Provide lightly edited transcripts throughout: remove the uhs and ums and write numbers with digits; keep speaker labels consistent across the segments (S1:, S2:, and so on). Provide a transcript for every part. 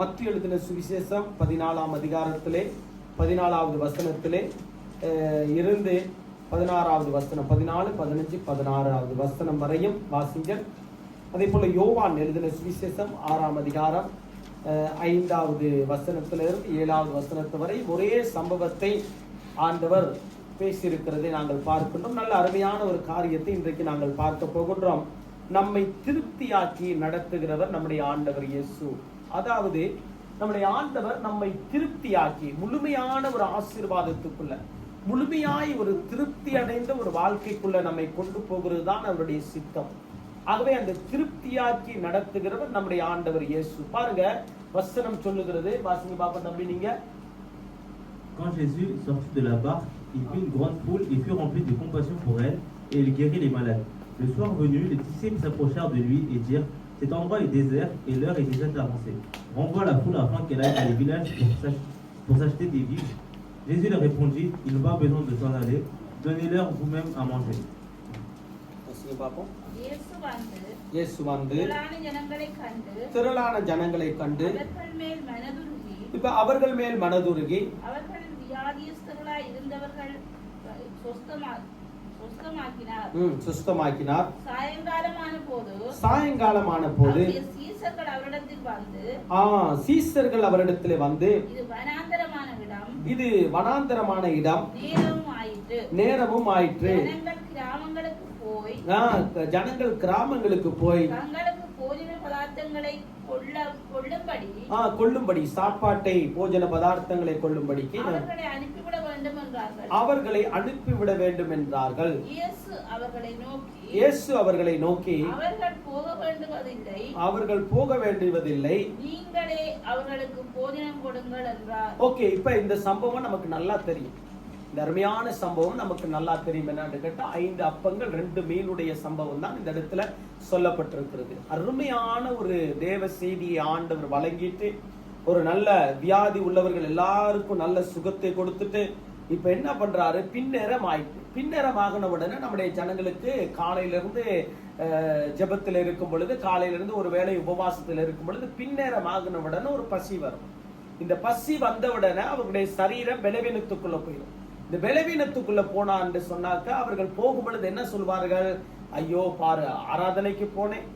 S1: மத்திய எழுதின சுவிசேஷம் 14ஆம் அதிகாரத்திலே 14வது வசனத்திலே இருந்து 16வது வசனம் 14, 15, 16வது வசனம் வரையும் வாசிங்கள். அதே போல யோவான் எழுதின சுவிசேஷம் 6ஆம் அதிகாரம் 5வது வசனத்திலிருந்து 7வது வசனத்து வரை ஒரே சம்பவத்தை ஆண்டவர் பேசியிருக்கிறதை நாங்கள் பார்க்கின்றோம். நல்ல அருமையான ஒரு காரியத்தை இன்றைக்கு நாங்கள் பார்க்க போகின்றோம். நம்மை திருப்தியாக்கி நடத்துகிறவர் நம்முடைய ஆண்டவர் இயேசு. அதாவது நம்முடைய ஆண்டவர் நம்மை திருப்தியாக்கி முழுமையான ஒரு ஆசீர்வாதத்துக்குள்ள, முழுமையாய் ஒரு திருப்தி அடைந்த ஒரு வாழ்க்கைக்குள்ள நம்மை கொண்டு போகிறது தான் அவருடைய சித்தம். ஆகவே அந்த திருப்தியாக்கி நடத்துகிறவர் நம்முடைய ஆண்டவர் இயேசு. பாருங்க, வசனம் சொல்லுகிறது, வாசிங்க பாப்பா தம்பி நீங்க.
S2: Quand Jésus sortit de la barque, il vit une grande foule et fut rempli de compassion pour elle, et il guérit les malades. Le soir venu, les disciples s'approchèrent de lui et dirent: cet endroit est désert et l'heure est déjà avancée. Renvoie la foule afin qu'elle aille dans les villages pour s'acheter des vivres. Jésus leur répondit: ils n'ont pas besoin de s'en aller, donnez-leur vous-même à manger.
S1: இயேசு வந்து திரளான ஜனங்களை கண்டு இப்ப அவர்கள் மேல் மனதுருகி சுஸ்தமாக்கினார். சாயங்காலமான போது சீசர்கள் அவரிடத்தில் வந்து இது வனாந்தரமான இடம், நேரமும் ஆயிற்று, ஜனங்கள் கிராமங்களுக்கு போய் கொள்ளும்படி சாப்பாட்டை போஜன பதார்த்தங்களை கொள்ளும்படிக்கு அவர்களை அனுப்பிவிட வேண்டும் என்றார்கள். இயேசு அவர்களை நோக்கி அவர்கள் போக வேண்டுவதில்லை,
S3: நீங்களே அவர்களுக்கு போஜனம் கொடுங்கள் என்றார்.
S1: ஓகே, இப்ப இந்த சம்பவம் நமக்கு நல்லா தெரியும். இந்த அருமையான சம்பவம் நமக்கு நல்லா தெரியும். என்னன்னு கேட்டா 5 அப்பங்கள் 2 மீனுடைய சம்பவம் தான் இந்த இடத்துல சொல்லப்பட்டிருக்கிறது. அருமையான ஒரு தேவ செய்தியை ஆண்டவர் வழங்கிட்டு ஒரு நல்ல வியாதி உள்ளவர்கள் எல்லாருக்கும் நல்ல சுகத்தை கொடுத்துட்டு இப்ப என்ன பண்றாரு, பின்னேரம் ஆயிட்டு. பின்னேரம் ஆகின உடனே நம்முடைய ஜனங்களுக்கு காலையிலிருந்து ஜெபத்தில் இருக்கும் பொழுது, காலையிலிருந்து ஒரு வேளை உபவாசத்தில் இருக்கும் பொழுது பின்னேரம் ஆகின உடனே ஒரு பசி வரும். இந்த பசி வந்த உடனே அவர்களுடைய சரீரம் பலவீனத்துக்குள்ள போயிடும். இந்த பலவீனத்துக்குள்ள போனா என்று சொன்னாக்க அவர்கள் போகும் பொழுது என்ன சொல்வார்கள், ஐயோ பாரு, ஆராதனைக்கு போனேன்,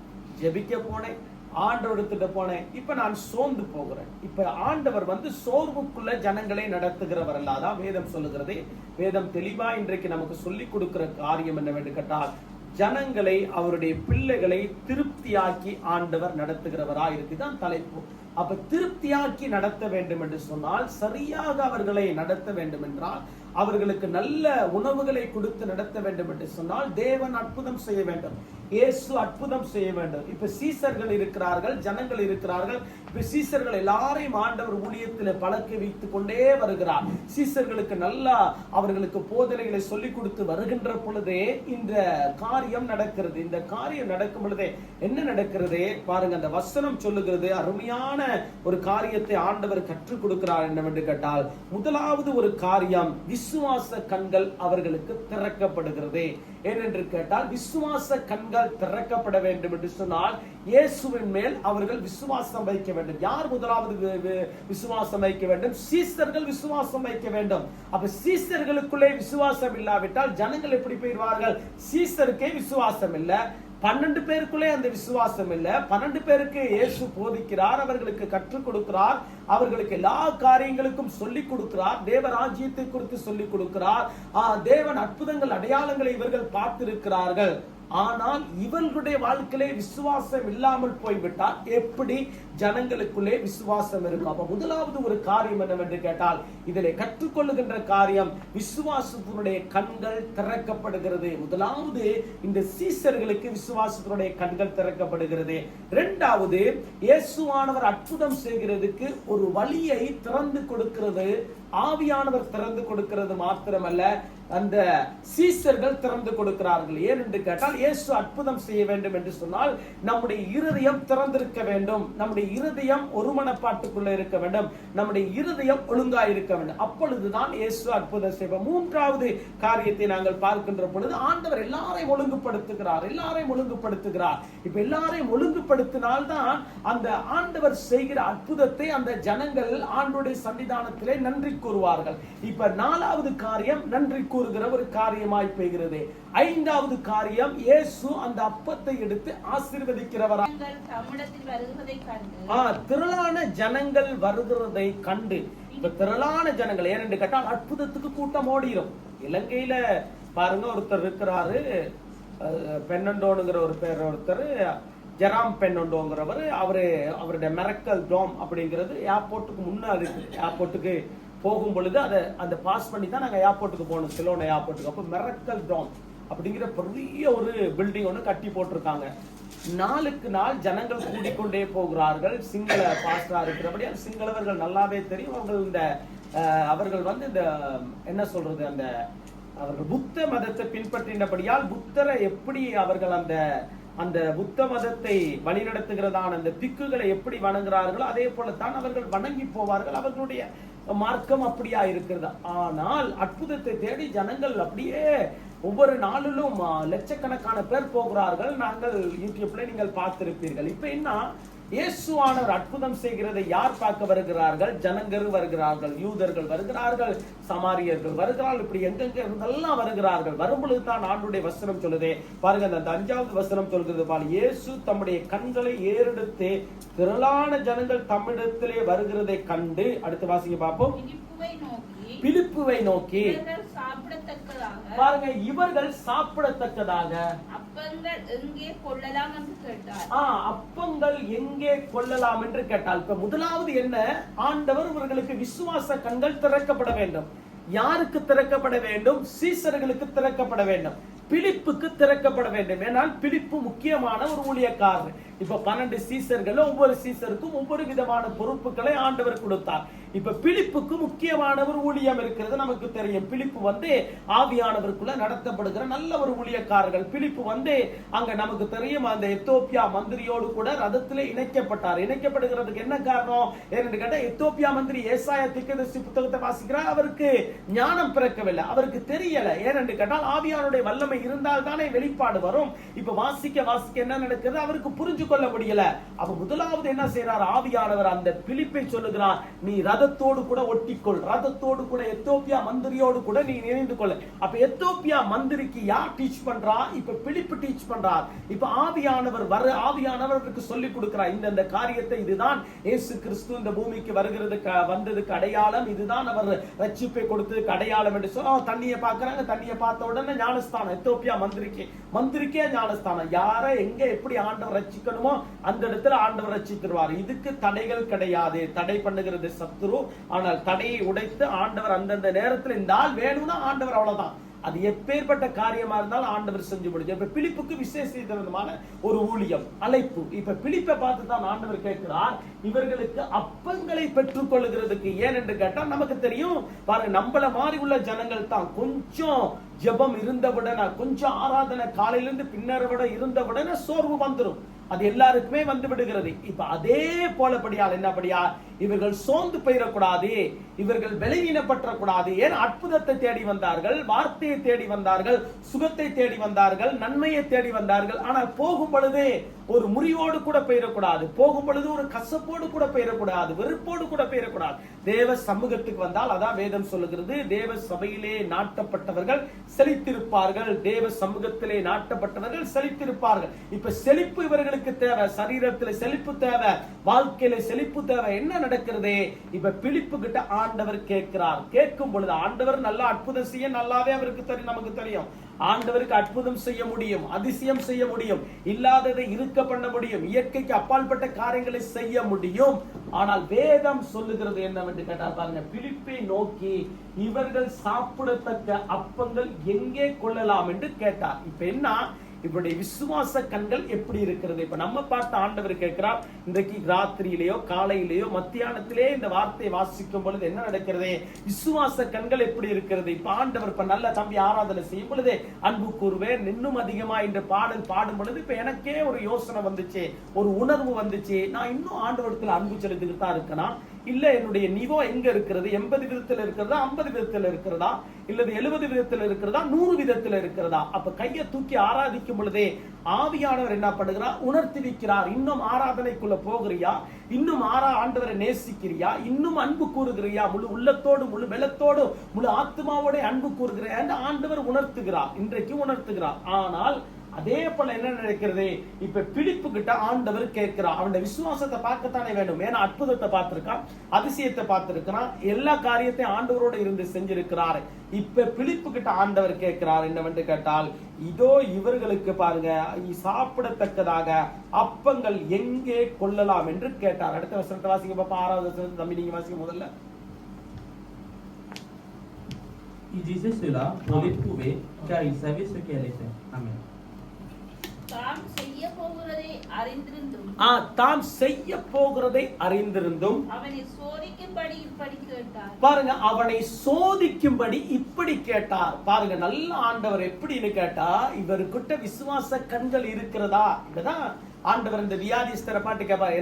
S1: ஜெபிக்க போனேன், ஆண்டவர்கிட்ட போனேன், இப்ப நான் சோர்ந்து போகிறேன். இப்ப ஆண்டவர் வந்து சோர்வுக்குள்ள ஜனங்களை நடத்துகிறவர் அல்ல. அதான் வேதம் சொல்லுகிறது. வேதம் தெளிவா இன்றைக்கு நமக்கு சொல்லிக் கொடுக்கிற காரியம் என்னவென்று கேட்டால், ஜனங்களை, அவருடைய பிள்ளைகளை திருப்தியாக்கி ஆண்டவர் நடத்துகிறவரா இருக்குதான் தலைப்பு. அப்ப திருப்தியாக்கி நடத்த வேண்டும் என்று சொன்னால், சரியாக அவர்களை நடத்த வேண்டும் என்றால், அவர்களுக்கு நல்ல உணவுகளை கொடுத்து நடத்த வேண்டும் என்று சொன்னால், தேவன் அற்புதம் செய்ய வேண்டும், இயேசு அற்புதம் செய்ய வேண்டும். இப்ப சீசர்கள் இருக்கிறார்கள், ஜனங்கள் இருக்கிறார்கள். இப்ப சீசர்கள் எல்லாரையும் ஆண்டவர் ஊழியத்தில் பழக்க வைத்துக் கொண்டே வருகிறார். சீசர்களுக்கு நல்லா அவர்களுக்கு போதனைகளை சொல்லிக் கொடுத்து வருகின்ற பொழுதே இந்த காரியம் நடக்கிறது. இந்த காரியம் நடக்கும் பொழுதே என்ன நடக்கிறது பாருங்க, அந்த வசனம் சொல்லுகிறது. அருமையான ஒரு காரியத்தை ஆண்டவர் கற்றுக் கொடுக்கிறார். என்னவென்று கேட்டால், முதலாவது ஒரு காரியம், விசுவாச கண்கள் அவர்களுக்கு திறக்கப்படுகிறது. ஏனென்று கேட்டால், விசுவாச கண்கள் திறக்கப்பட வேண்டும் என்று சொன்னால் இயேசுவின் மேல் அவர்கள் விசுவாசம் வைக்க வேண்டும். யார் முதலாவது விசுவாசம் வைக்க வேண்டும்? சீசர்கள் விசுவாசம் வைக்க வேண்டும். அப்ப சீசர்களுக்குள்ளே விசுவாசம் இல்லாவிட்டால் ஜனங்கள் எப்படி போயிடுவார்கள்? சீசருக்கே விசுவாசம் இல்ல, 12 பேருக்குள்ளே அந்த விசுவாசம் இல்ல. 12 பேருக்கு இயேசு போதிக்கிறார், அவர்களுக்கு கற்றுக் கொடுக்கிறார், அவர்களுக்கு எல்லா காரியங்களுக்கும் சொல்லிக் கொடுக்கிறார், தேவ ராஜ்யத்தை குறித்து சொல்லிக் கொடுக்கிறார், தேவன் அற்புதங்கள் அடையாளங்களை இவர்கள் பார்த்திருக்கிறார்கள். ஆனால் இவர்களுடைய வாழ்க்கையிலே விசுவாசம் இல்லாமல் போய்விட்டால் எப்படி ஜனங்களுக்குள்ளே விசுவாசம் இருக்கும்? அப்ப முதலாவது ஒரு காரியம் என்னவென்று கேட்டால், இதிலே கற்றுக்கொள்ளுகின்ற காரியம், விசுவாசத்தினுடைய கண்கள் திறக்கப்படுகிறது. முதலாவது இந்த சீசர்களுக்கு விசுவாசத்தினுடைய கண்கள் திறக்கப்படுகிறது. இரண்டாவது, இயேசுவானவர் அற்புதம் செய்கிறதுக்கு ஒரு வழியை திறந்து கொடுக்கிறது. ஆவியானவர் திறந்து கொடுக்கிறது மாத்திரமல்ல, அந்த சீசர்கள் திறந்து கொடுக்கிறார்கள். ஏன் என்று கேட்டால் இயேசு அற்புதம் செய்ய வேண்டும் என்று சொன்னால் நம்முடைய இருதயம் திறந்திருக்க வேண்டும், நம்முடைய இருதயம் ஒரு மனப்பாட்டுக்குள்ள இருக்க வேண்டும், நம்முடைய இருதயம் ஒழுங்கா இருக்க வேண்டும். அப்பொழுதுதான் இயேசு அற்புதம் செய்வார். மூன்றாவது காரியத்தை நாங்கள் பார்க்கின்ற பொழுது ஆண்டவர் எல்லாரையும் ஒழுங்குபடுத்துகிறார். இப்ப எல்லாரையும் ஒழுங்குபடுத்தினால்தான் அந்த ஆண்டவர் செய்கிற அற்புதத்தை அந்த ஜனங்கள் ஆண்டவருடைய சன்னிதானத்திலே நன்றி கூறுவார்கள். இப்ப நாலாவது காரியம் நன்றி கூறுகிற ஒரு காரியமாய் போகிறது. ஐந்தாவது காரியம் இயேசு அந்த அப்பத்தை எடுத்து ஆசீர்வதிக்கிறவரா. திரளான ஜனங்கள் வருகிறதை கண்டு, இப்ப திரளான ஜனங்கள் ஏனென்று கேட்டால் அற்புதத்துக்கு கூட்டம் ஓடிரும். இலங்கையில பாருங்க, ஒருத்தர் இருக்கிறாரு, பென்னண்டோனுங்கிற ஒரு பேர், ஒருத்தர் ஜெராம் பென்னண்டோங்கிறவர். அவருடைய மெரக்கல் டோம் அப்படிங்கிறது ஏர்போர்ட்டுக்கு முன்னாடி இருக்கு. ஏர்போர்ட்டுக்கு போகும் பொழுது அதை பாஸ் பண்ணி தான் நாங்கள் ஏர்போர்ட்டுக்கு போகணும், சிலோன் ஏர்போர்ட்டுக்கு. அப்போ மெரக்கல் டோம் அப்படிங்கிற பெரிய ஒரு பில்டிங் ஒன்று கட்டி போட்டிருக்காங்க. நாளுக்கு நாள் ஜனங்கள் கூடிக்கொண்டே போகிறார்கள். சிங்கள பாஸ்டரா இருக்கிறபடியால் சிங்களவர்கள் நல்லாவே தெரியும். அவர்கள் வந்து இந்த என்ன சொல்றது, அவர்கள் புத்த மதத்தை பின்பற்றினபடியால் புத்தரை எப்படி அவர்கள் அந்த புத்த மதத்தை வழிநடத்துகிறதான அந்த பிக்குகளை எப்படி வணங்குகிறார்களோ அதே போலத்தான் அவர்கள் வணங்கி போவார்கள். அவர்களுடைய மார்க்கம் அப்படியா இருக்கிறது. ஆனால் அற்புதத்தை தேடி ஜனங்கள் அப்படியே ஒவ்வொரு நாளிலும் லட்சக்கணக்கான பேர் போகிறார்கள். நாங்கள் யூடியூப்ல நீங்கள் பார்த்திருப்பீர்கள். இப்ப என்ன, இயேசுவானவர் அற்புதம் செய்கிறதை யார் பார்க்க வருகிறார்கள்? ஜனங்கள் வருகிறார்கள், யூதர்கள் வருகிறார்கள், சமாரியர்கள் வருகிறார்கள், இப்படி எங்கெங்க இருந்தெல்லாம் வருகிறார்கள். வரும்பொழுது தான் ஆண்டுடைய வசனம் சொல்லுதே பாருங்க, அந்த 5வது வசனம் சொல்கிறது பால், இயேசு தம்முடைய கண்களை ஏறெடுத்து திரளான ஜனங்கள் தம்மிடத்திலே வருகிறதை கண்டு, அடுத்த வாசிங்க பார்ப்போம். பிலிப்புவை நோக்கி பாருங்க, இவர்கள் சாப்பிடத்தக்கதாக அப்பங்கள் எங்கே கொள்ளலாம் என்று கேட்டார். அப்பங்கள் எங்கே கொள்ளலாம் என்று கேட்டால், இப்ப முதலாவது என்ன, ஆண்டவர் இவர்களுக்கு விசுவாச கண்கள் திறக்கப்பட வேண்டும். யாருக்கு திறக்கப்பட வேண்டும்? சீசர்களுக்கு திறக்கப்பட வேண்டும், பிலிப்புக்கு திறக்கப்பட வேண்டும். ஏனால் பிலிப்பு முக்கியமான ஒரு ஊழியக்காரர். இப்ப 12 சீசர்கள், ஒவ்வொரு சீசருக்கும் ஒவ்வொரு விதமான பொறுப்புகளை ஆண்டவர் கொடுத்தார். இப்ப பிலிப்புக்கு முக்கியமான ஒரு ஊழியம் இருக்கிறது, நமக்கு தெரியும். பிலிப்பு வந்து ஆவியானவருக்குள்ள நடத்தப்படுகிற நல்ல ஒரு ஊழியக்காரர்கள். பிலிப்பு வந்து அங்க நமக்கு தெரியும், அந்த எத்தோப்பியா மந்திரியோடு கூட ரதத்திலே இணைக்கப்பட்டார். இணைக்கப்படுகிறதுக்கு என்ன காரணம் என்று கேட்டா, எத்தோப்பியா மந்திரி ஏசாயா தீர்க்கதரிசி புத்தகத்தை வாசிக்கிறார். அவருக்கு ஞானம் பிறக்கவில்லை, அவருக்கு தெரியல. ஏனென்று கேட்டால் ஆவியானுடைய வல்லமை இருந்தால் தானே வெளிப்பாடு வரும். இப்ப வாசிக்க என்ன நடக்குது அவருக்கு புரிஞ்சு கொள்ள முடியல. அப்ப முதலாவது என்ன செய்யறார், ஆவியானவர் அந்த பிலிப்பை சொல்லுகிறார், நீ ரதத்தோடு கூட ஒட்டிக்கொள், ரதத்தோடு கூட எத்தோப்பியா மந்திரியோடு கூட நீ இணைந்து கொள்ள. அப்ப எத்தோப்பியா மந்திரிக்கு யார் டீச் பண்றா? இப்ப பிலிப்பு டீச் பண்றார். இப்ப ஆவியானவருக்கு சொல்லி கொடுக்கிறார், இந்த காரியத்தை, இதுதான் இயேசு கிறிஸ்து இந்த பூமிக்கு வந்ததுக்கு அடையாளம், இதுதான் அவர் ரட்சிப்பை கொடுத்ததுக்கு அடையாளம் என்று சொல்ல தண்ணியை பார்க்கறாங்க. தண்ணியை பார்த்த உடனே ஞானஸ்தானம், எத்தோப்பியா மந்திரிக்கே ஞானஸ்தானம். யார எங்க எப்படி ஆண்டவர் ரட்சிக்கணுமோ அந்த இடத்துல ஆண்டவர் ரட்சித்துருவார். இதுக்கு தடைகள் கிடையாது. தடை பண்ணுகிறது சத்துரு. ஆனால் தடையை உடைத்து ஆண்டவர் அந்தந்த நேரத்தில் இந்த ஆள் வேணும்னா ஆண்டவர் அவ்வளவுதான். அது எப்பேற்பட்ட காரியமா இருந்தாலும் ஆண்டவர் செஞ்சு முடிச்சு. இப்ப பிலிப்புக்கு விசேஷமான ஒரு ஊழியம், அழைப்பு. இப்ப பிலிப்பை பார்த்து தான் ஆண்டவர் கேட்கிறார், இவர்களுக்கு அப்பங்களை பெற்றுக் கொள்ளுகிறதுக்கு. ஏன் என்று கேட்டால் நமக்கு தெரியும் பாருங்க, நம்மள மாதிரி உள்ள ஜனங்கள் தான் கொஞ்சம் ஜெபம் இருந்தவுடனே, கொஞ்சம் ஆராதனை காலையிலிருந்து பின்னரை விட இருந்தவுடனே சோர்வு வந்துடும். அது எல்லாருக்குமே வந்து விடுகிறது. இப்ப அதே போலபடியால் என்னபடியா, இவர்கள் சோர்ந்து போயிடக்கூடாது, இவர்கள் பலவீனப்பற்றக்கூடாது. ஏன் அற்புதத்தை தேடி வந்தார்கள், வார்த்தையை தேடி வந்தார்கள், சுகத்தை தேடி வந்தார்கள், நன்மையை தேடி வந்தார்கள். ஆனால் போகும் பொழுது ஒரு முறிவோடு கூட போயிடக்கூடாது, போகும் பொழுது ஒரு கசப்போடு கூட போயிடக்கூடாது, வெறுப்போடு கூட போயிடக்கூடாது. தேவ சமூகத்துக்கு வந்தால் அதான் வேதம் சொல்லுகிறது, தேவ சபையிலே நாட்டப்பட்டவர்கள் செழித்திருப்பார்கள், தேவ சமூகத்திலே நாட்டப்பட்டவர்கள் செழித்திருப்பார்கள். இப்ப செழிப்பு இவர்களுக்கு தேவை, சரீரத்தில் செழிப்பு தேவை, வாழ்க்கையில செழிப்பு தேவை. என்ன நடக்கிறது? இப்ப பிலிப்பு கிட்ட ஆண்டவர் கேட்கிறார். கேட்கும் பொழுது ஆண்டவர் நல்ல அற்புதம் செய்ய நல்லாவே அவருக்கு தெரியும், நமக்கு தெரியும். ஆண்டவருக்கு அற்புதம் செய்ய முடியும், அதிசயம் செய்ய முடியும், இல்லாததை இருக்க பண்ண முடியும், இயற்கைக்கு அப்பாற்பட்ட காரியங்களை செய்ய முடியும். ஆனால் வேதம் சொல்லுகிறது என்னவென்று கேட்டால் பாருங்க, பிலிப்பை நோக்கி இவர்கள் சாப்பிடத்தக்க அப்பங்கள் எங்கே கொள்ளலாம் என்று கேட்டார். இப்ப என்ன, இவருடைய விசுவாச கண்கள் எப்படி இருக்கிறது? இப்ப நம்ம பார்த்த ஆண்டவர் கேட்கிறார், இன்றைக்கு ராத்திரியிலேயோ காலையிலேயோ மத்தியானத்திலே இந்த வார்த்தையை வாசிக்கும் பொழுது என்ன நடக்கிறது? விசுவாச கண்கள் எப்படி இருக்கிறது? இப்ப ஆண்டவர் இப்ப நல்ல தம்பி ஆராதனை செய்யும் பொழுது அன்பு கூறுவேன் இன்னும் அதிகமா இந்த பாடல் பாடும் பொழுது இப்ப எனக்கே ஒரு யோசனை வந்துச்சு, ஒரு உணர்வு வந்துச்சு, நான் இன்னும் ஆண்டவரத்துல அன்பு செலுத்திக்கிட்டு தான் இருக்கணும். இல்ல என்னுடைய நிவோ எங்க இருக்கிறது? 80 விதத்துல இருக்கிறதா, 50 விதத்துல இருக்கிறதா, இல்லது 70 விதத்துல இருக்கிறதா, 100 விதத்துல இருக்கிறதா? அப்ப கையை தூக்கி ஆராதிக்கும் பொழுதே ஆவியானவர் என்ன பண்ணுகிறார்? உணர்த்தி வைக்கிறார். இன்னும் ஆராதனைக்குள்ள போகிறியா? இன்னும் ஆண்டவரை நேசிக்கிறியா? இன்னும் அன்பு கூறுகிறியா? முழு உள்ளத்தோடு, முழு வெள்ளத்தோடு, முழு ஆத்மாவோட அன்பு கூறுகிறியா? ஆண்டவர் உணர்த்துகிறார், இன்றைக்கு உணர்த்துகிறார். ஆனால் அதே போல என்ன நடக்கிறது? இப்ப பிலிப்பு கிட்ட ஆண்டவர் கேட்கிறார். அவனுடைய விசுவாசத்தை பார்க்கத்தானே வேண்டும். ஏன்னா அற்புதத்தை பார்த்திருக்கான், அதிசயத்தை பார்த்திருக்கிறான், எல்லா காரியத்தையும் ஆண்டவரோட இருந்து செஞ்சிருக்கிறார். இப்ப பிலிப்பு கிட்ட ஆண்டவர் கேட்கிறார் என்னவென்று கேட்டால், இதோ இவர்களுக்கு பாருங்க சாப்பிடத்தக்கதாக அப்பங்கள் எங்கே கொள்ளலாம் என்று கேட்டார். அடுத்த வசனத்தை வாசிங்க பாப்பா. 6வது வசனத்தை தம்பி நீங்க வாசிங்க முதல்ல.
S2: Il disait cela pour l'éprouver, car il savait ce qu'il allait faire. Amen.
S3: தாம் செய்ய போகிறதை அறிந்திருந்தும்
S1: தாம் செய்ய போகிறதை அறிந்திருந்தும்
S3: அவனை சோதிக்கும்படி இப்படி கேட்டார்.
S1: பாருங்க, அவனை சோதிக்கும்படி இப்படி கேட்டார். பாருங்க, நல்ல ஆண்டவர் எப்படின்னு கேட்டா, இவருக்கிட்ட விசுவாச கண்கள் இருக்கிறதா? இதுதான் ஆண்டவர் இந்த வியாதிஸ்தரை பாட்டு கேட்பார்.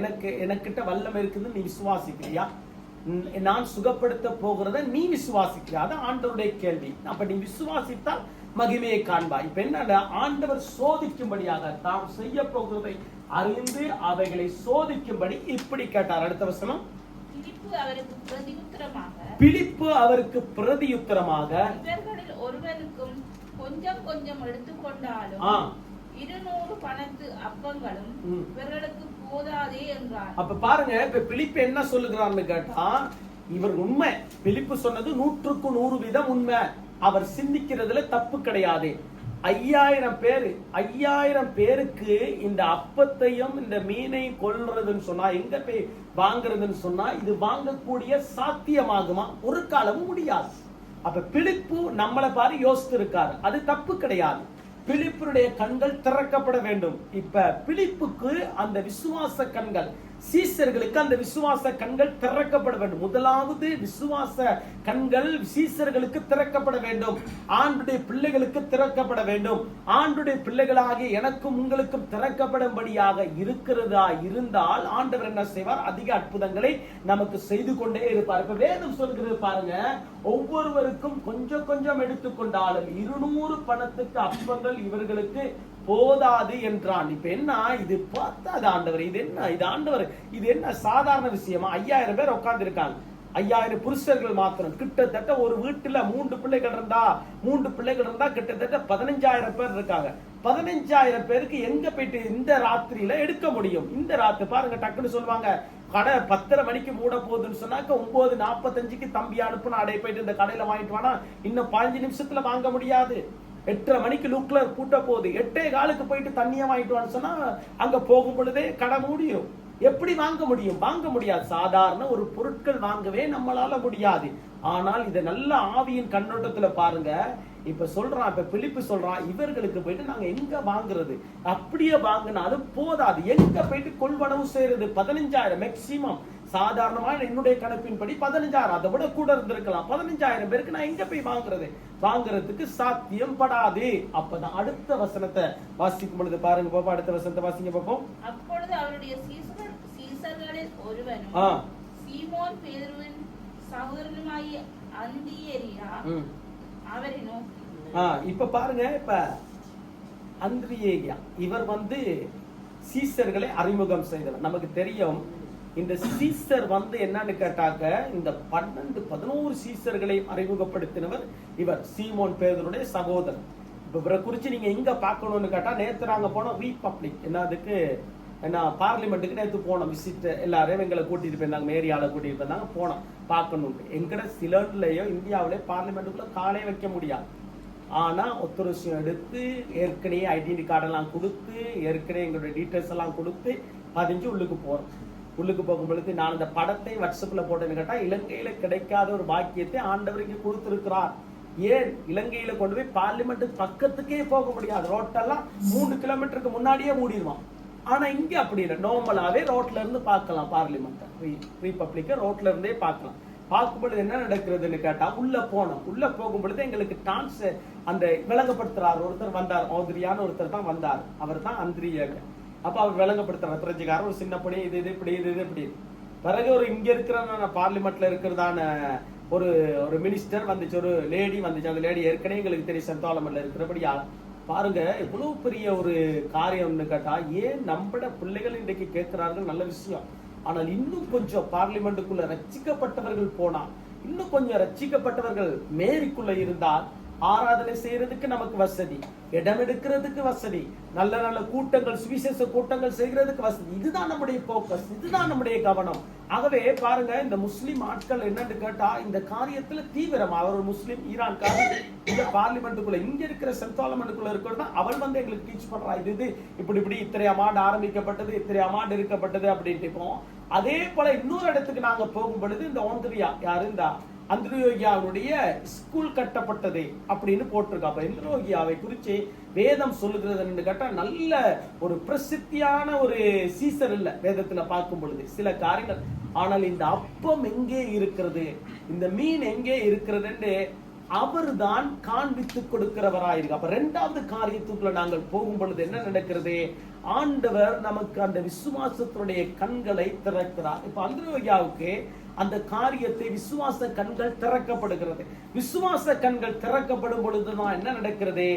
S1: எனக்கிட்ட வல்லமை இருக்குதுன்னு நீ விசுவாசிக்கிறியா? நான் சுகப்படுத்த போகிறத நீ விசுவாசிக்கிறியா? அதான் ஆண்டவருடைய கேள்வி. அப்ப நீ விசுவாசித்தால் மகிமையை காண்பா. இப்ப என்ன? ஆண்டவர் சோதிக்கும்படியாக தாம் செய்ய போகிறதை அறிந்து அவைகளை சோதிக்கும்படி இப்படி கேட்டார். அடுத்த வசனம். பிலிப்பு அவருக்கு பிரதியுத்தரமாக
S3: இவர்களில் ஒருவனுக்கும் கொஞ்சம் கொஞ்சம் எடுத்துக்கொண்டாலும் 200 பணத்து அப்பங்களும் இவர்களுக்கு போதாதே என்றார்.
S1: அப்ப பாருங்க, இப்ப பிலிப்பு என்ன சொல்லுகிறான்னு கேட்டா, இவர் உண்மை. பிலிப்பு சொன்னது 100க்கு 100 வீதம் உண்மை. அவர் சிந்திக்கிறதுல தப்பு கிடையாது. 5000 பேருக்கு இந்த அப்பத்தையும் இந்த மீனையும் கொள்றதுன்னு சொன்னா, எங்க போய் வாங்குறதுன்னு சொன்னா, இது வாங்கக்கூடிய சாத்தியமாகுமா? ஒரு காலமும் முடியாது. அப்ப பிலிப்பு நம்மளை பாரு யோசித்து இருக்காரு, அது தப்பு கிடையாது. பிலிப்புடைய கண்கள் திறக்கப்பட வேண்டும். இப்ப பிலிப்புக்கு அந்த விசுவாச கண்கள், சீசர்களுக்கு அந்த விசுவாச கண்கள் திறக்கப்பட வேண்டும். முதலாவது விசுவாச கண்கள் சீசர்களுக்கு திறக்கப்பட வேண்டும். ஆண்டுடைய பிள்ளைகளுக்கு திறக்கப்பட வேண்டும். ஆண்டுடைய பிள்ளைகளாகிய எனக்கும் உங்களுக்கும் திறக்கப்படும்படியாக இருக்கிறதா இருந்தால் ஆண்டவர் என்ன செய்வார்? அதிக அற்புதங்களை நமக்கு செய்து கொண்டே இருப்பார். இப்ப வேதம் சொல்கிறது பாருங்க, ஒவ்வொருவருக்கும் கொஞ்சம் கொஞ்சம் எடுத்துக்கொண்டாலும் 200 பணத்துக்கு அப்பங்கள் இவர்களுக்கு போதாது என்றான். இப்ப என்ன இது? பார்த்தாது ஆண்டவர், இது என்ன? இது ஆண்டவர், இது என்ன சாதாரண விஷயமா? 5000 பேர் உட்கார்ந்து இருக்காங்க. 5000 புருஷர்கள் மாத்திரம். கிட்டத்தட்ட ஒரு வீட்டுல 3 பிள்ளைகள் இருந்தா கிட்டத்தட்ட 15000 பேர் இருக்காங்க. 15000 பேருக்கு எங்க போயிட்டு இந்த ராத்திரியில எடுக்க முடியும்? இந்த ராத்திரி பாருங்க, டக்குன்னு சொல்லுவாங்க கடை 10:30 மணிக்கு மூட போகுதுன்னு சொன்னாக்க 9:45க்கு தம்பி அனுப்புனா அடைய போயிட்டு இந்த கடையில வாங்கிட்டு வானா, இன்னும் 15 நிமிஷத்துல வாங்க முடியாது. 8:30 மணிக்கு லுக்லர் பூட்ட போகுது, 8:15க்கு போயிட்டு தண்ணியை வாங்கிட்டு வான்னு சொன்னா அங்க போகும் பொழுதே கடை முடியும். எப்படி வாங்க முடியும்? வாங்க முடியாது. சாதாரண ஒரு பொருட்கள் வாங்கவே நம்மளால முடியாது. ஆனால் இதை நல்ல ஆவியின் கண்ணோட்டத்துல பாருங்க. இப்ப சொல்றான், இப்ப பிலிப்பு சொல்றான், இவர்களுக்கு போயிட்டு நாங்க எங்க வாங்குறது? அப்படியே வாங்கினாலும் போதாது. எங்க போயிட்டு கொள்வனவு செய்யறது? 15000 மேக்சிமம். சாதாரணமா என்னுடைய கணக்கின்படி 15000, அதை விட கூட இருந்திருக்கலாம். 15000 பேருக்கு நான் எங்க போய் வாங்குறதுக்கு சாத்தியம் படாது. அப்பதான் அடுத்த வசனத்தை வாசிக்கும் பொழுது பாருங்க பாப்பா, அடுத்த வசனத்தை வாசிங்க பாப்போம்.
S3: அப்பொழுது அவருடைய சீசர்களில் ஒருவனும் சீமோன் பேதுருவின் சகோதரனுமாகிய அந்திரேயா அவரை நோக்கி,
S1: இப்ப பாருங்க, இப்ப அந்திரேயா இவர் சீசர்களை அறிமுகம் செய்தவர். நமக்கு தெரியும் இந்த சீசர் என்னன்னு கேட்டாக்க, இந்த 11 சீசர்களை அறிமுகப்படுத்தினவர் இவர், சீமோன் பேதுருடைய சகோதரன். இப்ப இவரை குறிச்சு நீங்க எங்க பார்க்கணும்னு கேட்டா, நேத்து நாங்க போனோம் ரீபப்ளிக், என்னதுக்கு பார்லிமெண்ட்டுக்கு நேற்று போனோம் விசிட். எல்லாரையும் எங்களை கூட்டிட்டு போயிருந்தாங்க, மேரியால கூட்டிட்டு போயிருந்தாங்க, போனோம் பார்க்கணும். எங்கட சிலர்லயோ இந்தியாவிலே பார்லிமெண்ட்டுக்குள்ள காலே வைக்க முடியாது. ஆனா ஒத்துழைப்பு எடுத்து ஏற்கனவே ஐடென்டி கார்டெல்லாம் கொடுத்து, ஏற்கனவே எங்களுடைய டீட்டெயில்ஸ் எல்லாம் கொடுத்து 15 உள்ளுக்கு போறோம். உள்ளுக்கு போகும் பொழுது நான் இந்த படத்தை வாட்ஸ்அப்ல போட்டேன்னு கேட்டா, இலங்கையில கிடைக்காத ஒரு பாக்கியத்தை ஆண்டவர் இங்கே கொடுத்திருக்கிறார். ஏன் இலங்கையில கொண்டு போய் பார்லிமெண்ட் பக்கத்துக்கே போக முடியாது, ரோட்டெல்லாம் 3 கிலோமீட்டருக்கு முன்னாடியே மூடிடுவான். ஆனா இங்க அப்படி இல்லை, நார்மலாவே ரோட்ல இருந்து பார்க்கலாம் பார்லிமெண்ட் ரிபப்ளிக்க ரோட்ல இருந்தே பார்க்கலாம். பார்க்கும்பொழுது என்ன நடக்கிறதுன்னு கேட்டா உள்ள போனோம். உள்ள போகும் பொழுது எங்களுக்கு டான்ஸ் அந்த விளங்கப்படுத்துறாரு ஒருத்தர் வந்தார், ஆந்திரியான ஒருத்தர் தான் வந்தார், அவர் தான் அந்திரியாங்க. அப்ப அவர் விளங்கப்படுத்துறாரு பிரெஞ்சுக்காரர், ஒரு சின்ன பொண்ணு இது இது இப்படி இது இது இப்படி. பிறகு ஒரு இங்க இருக்கிற பார்லிமெண்ட்ல இருக்கிறதான ஒரு மினிஸ்டர் வந்துச்சு, ஒரு லேடி வந்துச்சு. அந்த லேடி ஏற்கனவே எங்களுக்கு தெரியும் சென்ட்ராலமெண்ட்ல இருக்கிறபடியா. பாருங்க எவ்வளவு பெரிய ஒரு காரியம்னு கேட்டா, ஏன் நம்மட பிள்ளைகள் இன்றைக்கு கேட்கிறார்கள், நல்ல விஷயம். ஆனால் இன்னும் கொஞ்சம் பார்லிமெண்ட்டுக்குள்ள ரட்சிக்கப்பட்டவர்கள் போனா, இன்னும் கொஞ்சம் ரட்சிக்கப்பட்டவர்கள் மேரிக்குள்ள இருந்தால் ஆராதனை செய்யறதுக்கு நமக்கு வசதி, இடம் எடுக்கிறதுக்கு வசதி, நல்ல நல்ல கூட்டங்கள் சுவிசேஷ கூட்டங்கள் செய்கிறதுக்கு வசதி. இதுதான் நம்முடைய போக்கஸ், இதுதான் நம்முடைய கவனம். ஆகவே பாருங்க இந்த முஸ்லிம் ஆட்கள் என்னன்னு கேட்டா இந்த காரியத்துல தீவிரம். அவர் ஒரு முஸ்லிம் ஈரான்காரர், இந்த பார்லிமெண்ட்டுக்குள்ள இங்க இருக்கிற சென்ட்ராலமெண்ட்டுக்குள்ள இருக்கிறது, அவள் வந்து எங்களுக்கு டீச் பண்றா, இது இப்படி இப்படி இத்தனை ஆண்டு ஆரம்பிக்கப்பட்டது, இத்தனை ஆண்டு இருக்கப்பட்டது அப்படின்ட்டு. இப்போ அதே போல இன்னொரு இடத்துக்கு நாங்க போகும் பொழுது இந்த ஆந்திரியா யாரு, இந்த அந்திரோகியாவுடைய ஸ்கூல் கட்டப்பட்டது அப்படின்னு போட்டிருக்கா. அப்ப அந்திரோகியாவை குறிச்சு வேதம் சொல்லுகிறது கேட்டா நல்ல ஒரு பிரசித்தியான ஒரு சீசர் இல்ல வேதத்துல பார்க்கும் பொழுது சில காரியங்கள். ஆனால் இந்த அப்பம் எங்கே இருக்கிறது, இந்த மீன் எங்கே இருக்கிறது அவர் தான் காண்பித்து கொடுக்கிறவராயிருக்கு. அப்ப 2வது காரியத்துக்குள்ள நாங்கள் போகும் பொழுது என்ன நடக்கிறது, ஆண்டவர் நமக்கு அந்த விசுவாசத்தினுடைய கண்களை திறக்கிறார். இப்ப அந்திரோகியாவுக்கு அந்த காரியத்தை விசுவாச கண்கள் திறக்கப்படுகிறது. விசுவாச கண்கள் திறக்கப்படும் பொழுதுதான் என்ன நடக்கிறது,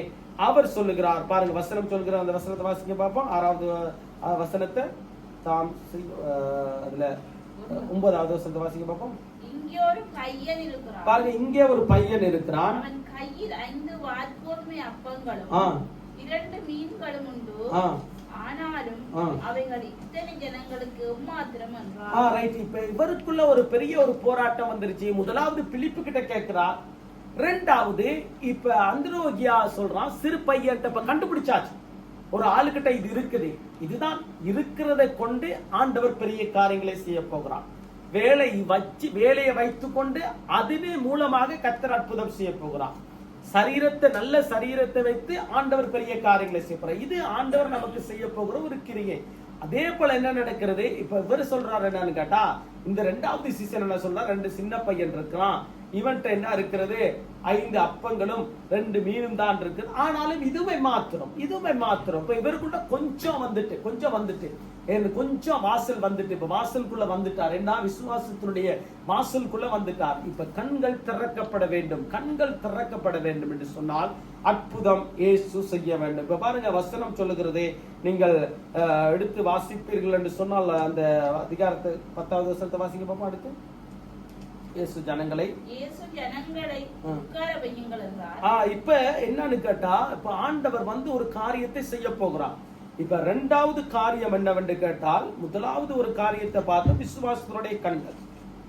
S1: அவர் சொல்லுகிறார். பாருங்க வசனம் சொல்கிறார், அந்த வசனத்தை வாசிக்க பார்ப்போம். 6வது வசனத்தை அதுல 9வது வசனத்தை வாசிக்க பார்ப்போம்.
S3: இங்கே ஒரு பையன் இருக்கிறான்.
S1: பாருங்க இங்கே ஒரு பையன் இருக்கிறான்,
S3: அவன் கையில் 5 வாற்கோதுமை அப்பங்களும் 2 மீன்களும் உண்டு. ஆனாலும் அவைகள் இத்தனை ஜனங்களுக்கு மாத்திரம் என்றார்.
S1: ரைட். இப்ப இவருக்குள்ள ஒரு பெரிய ஒரு போராட்டம் வந்துருச்சு. முதலாவது பிலிப்பு கிட்ட கேட்கிறார், 2வது இப்ப அந்திரோகியா சொல்றான் சிறு பையன். இப்ப கண்டுபிடிச்சாச்சு ஒரு ஆளுகிட்ட இது இருக்குது, இதுதான் இருக்கிறதை கொண்டு ஆண்டவர் பெரிய காரியங்களை செய்ய போகிறான். வேலையை வைத்துக் கொண்டு அதன் மூலமாக கர்த்தர் அற்புதம் செய்ய போகிறான். சரீரத்தை நல்ல சரீரத்தை வைத்து ஆண்டவர் பெரிய காரியங்களை செய்ய போறார். இது ஆண்டவர் நமக்கு செய்ய போகிற ஒரு கிரியை. அதே போல என்ன நடக்கிறது, இப்ப இவர் சொல்றாரு என்னன்னு கேட்டா, இந்த 2வது சீசன் என்ன சொல்றா, 2 சின்ன பையன் இருக்கிறான், இவன்ட்ட என்ன இருக்கிறது 5 அப்பங்களும் 2 மீனும் தான் இருக்குது. ஆனாலும் இதுவே மாத்திரம் இப்ப இவருக்குள்ள கொஞ்சம் வாசல் வந்துட்டு இப்ப வாசலுக்குள்ள வந்துட்டார். என்ன விசுவாசத்தினுடைய வாசலுக்குள்ள வந்துட்டார். இப்ப கண்கள் திறக்கப்பட வேண்டும் என்று சொன்னால் அற்புதம் இயேசு செய்ய வேண்டும். இப்ப பாருங்க வசனம் சொல்லுகிறது, நீங்கள் எடுத்து வாசிப்பீர்கள் என்று சொன்னால் அந்த அதிகாரத்தை 10வது வசனத்தை வாசிக்க பார்ப்போம். அடுத்து இயேசு ஜனங்களை
S3: உட்கார வையுங்கள் என்றார்.
S1: இப்ப என்னன்னு கேட்டா, இப்ப ஆண்டவர் வந்து ஒரு காரியத்தை செய்ய போகிறார். இப்ப 2வது காரியம் என்னவென்று கேட்டால், முதலாவது ஒரு காரியத்தை பார்த்து விசுவாசத்தினுடைய கண்கள்,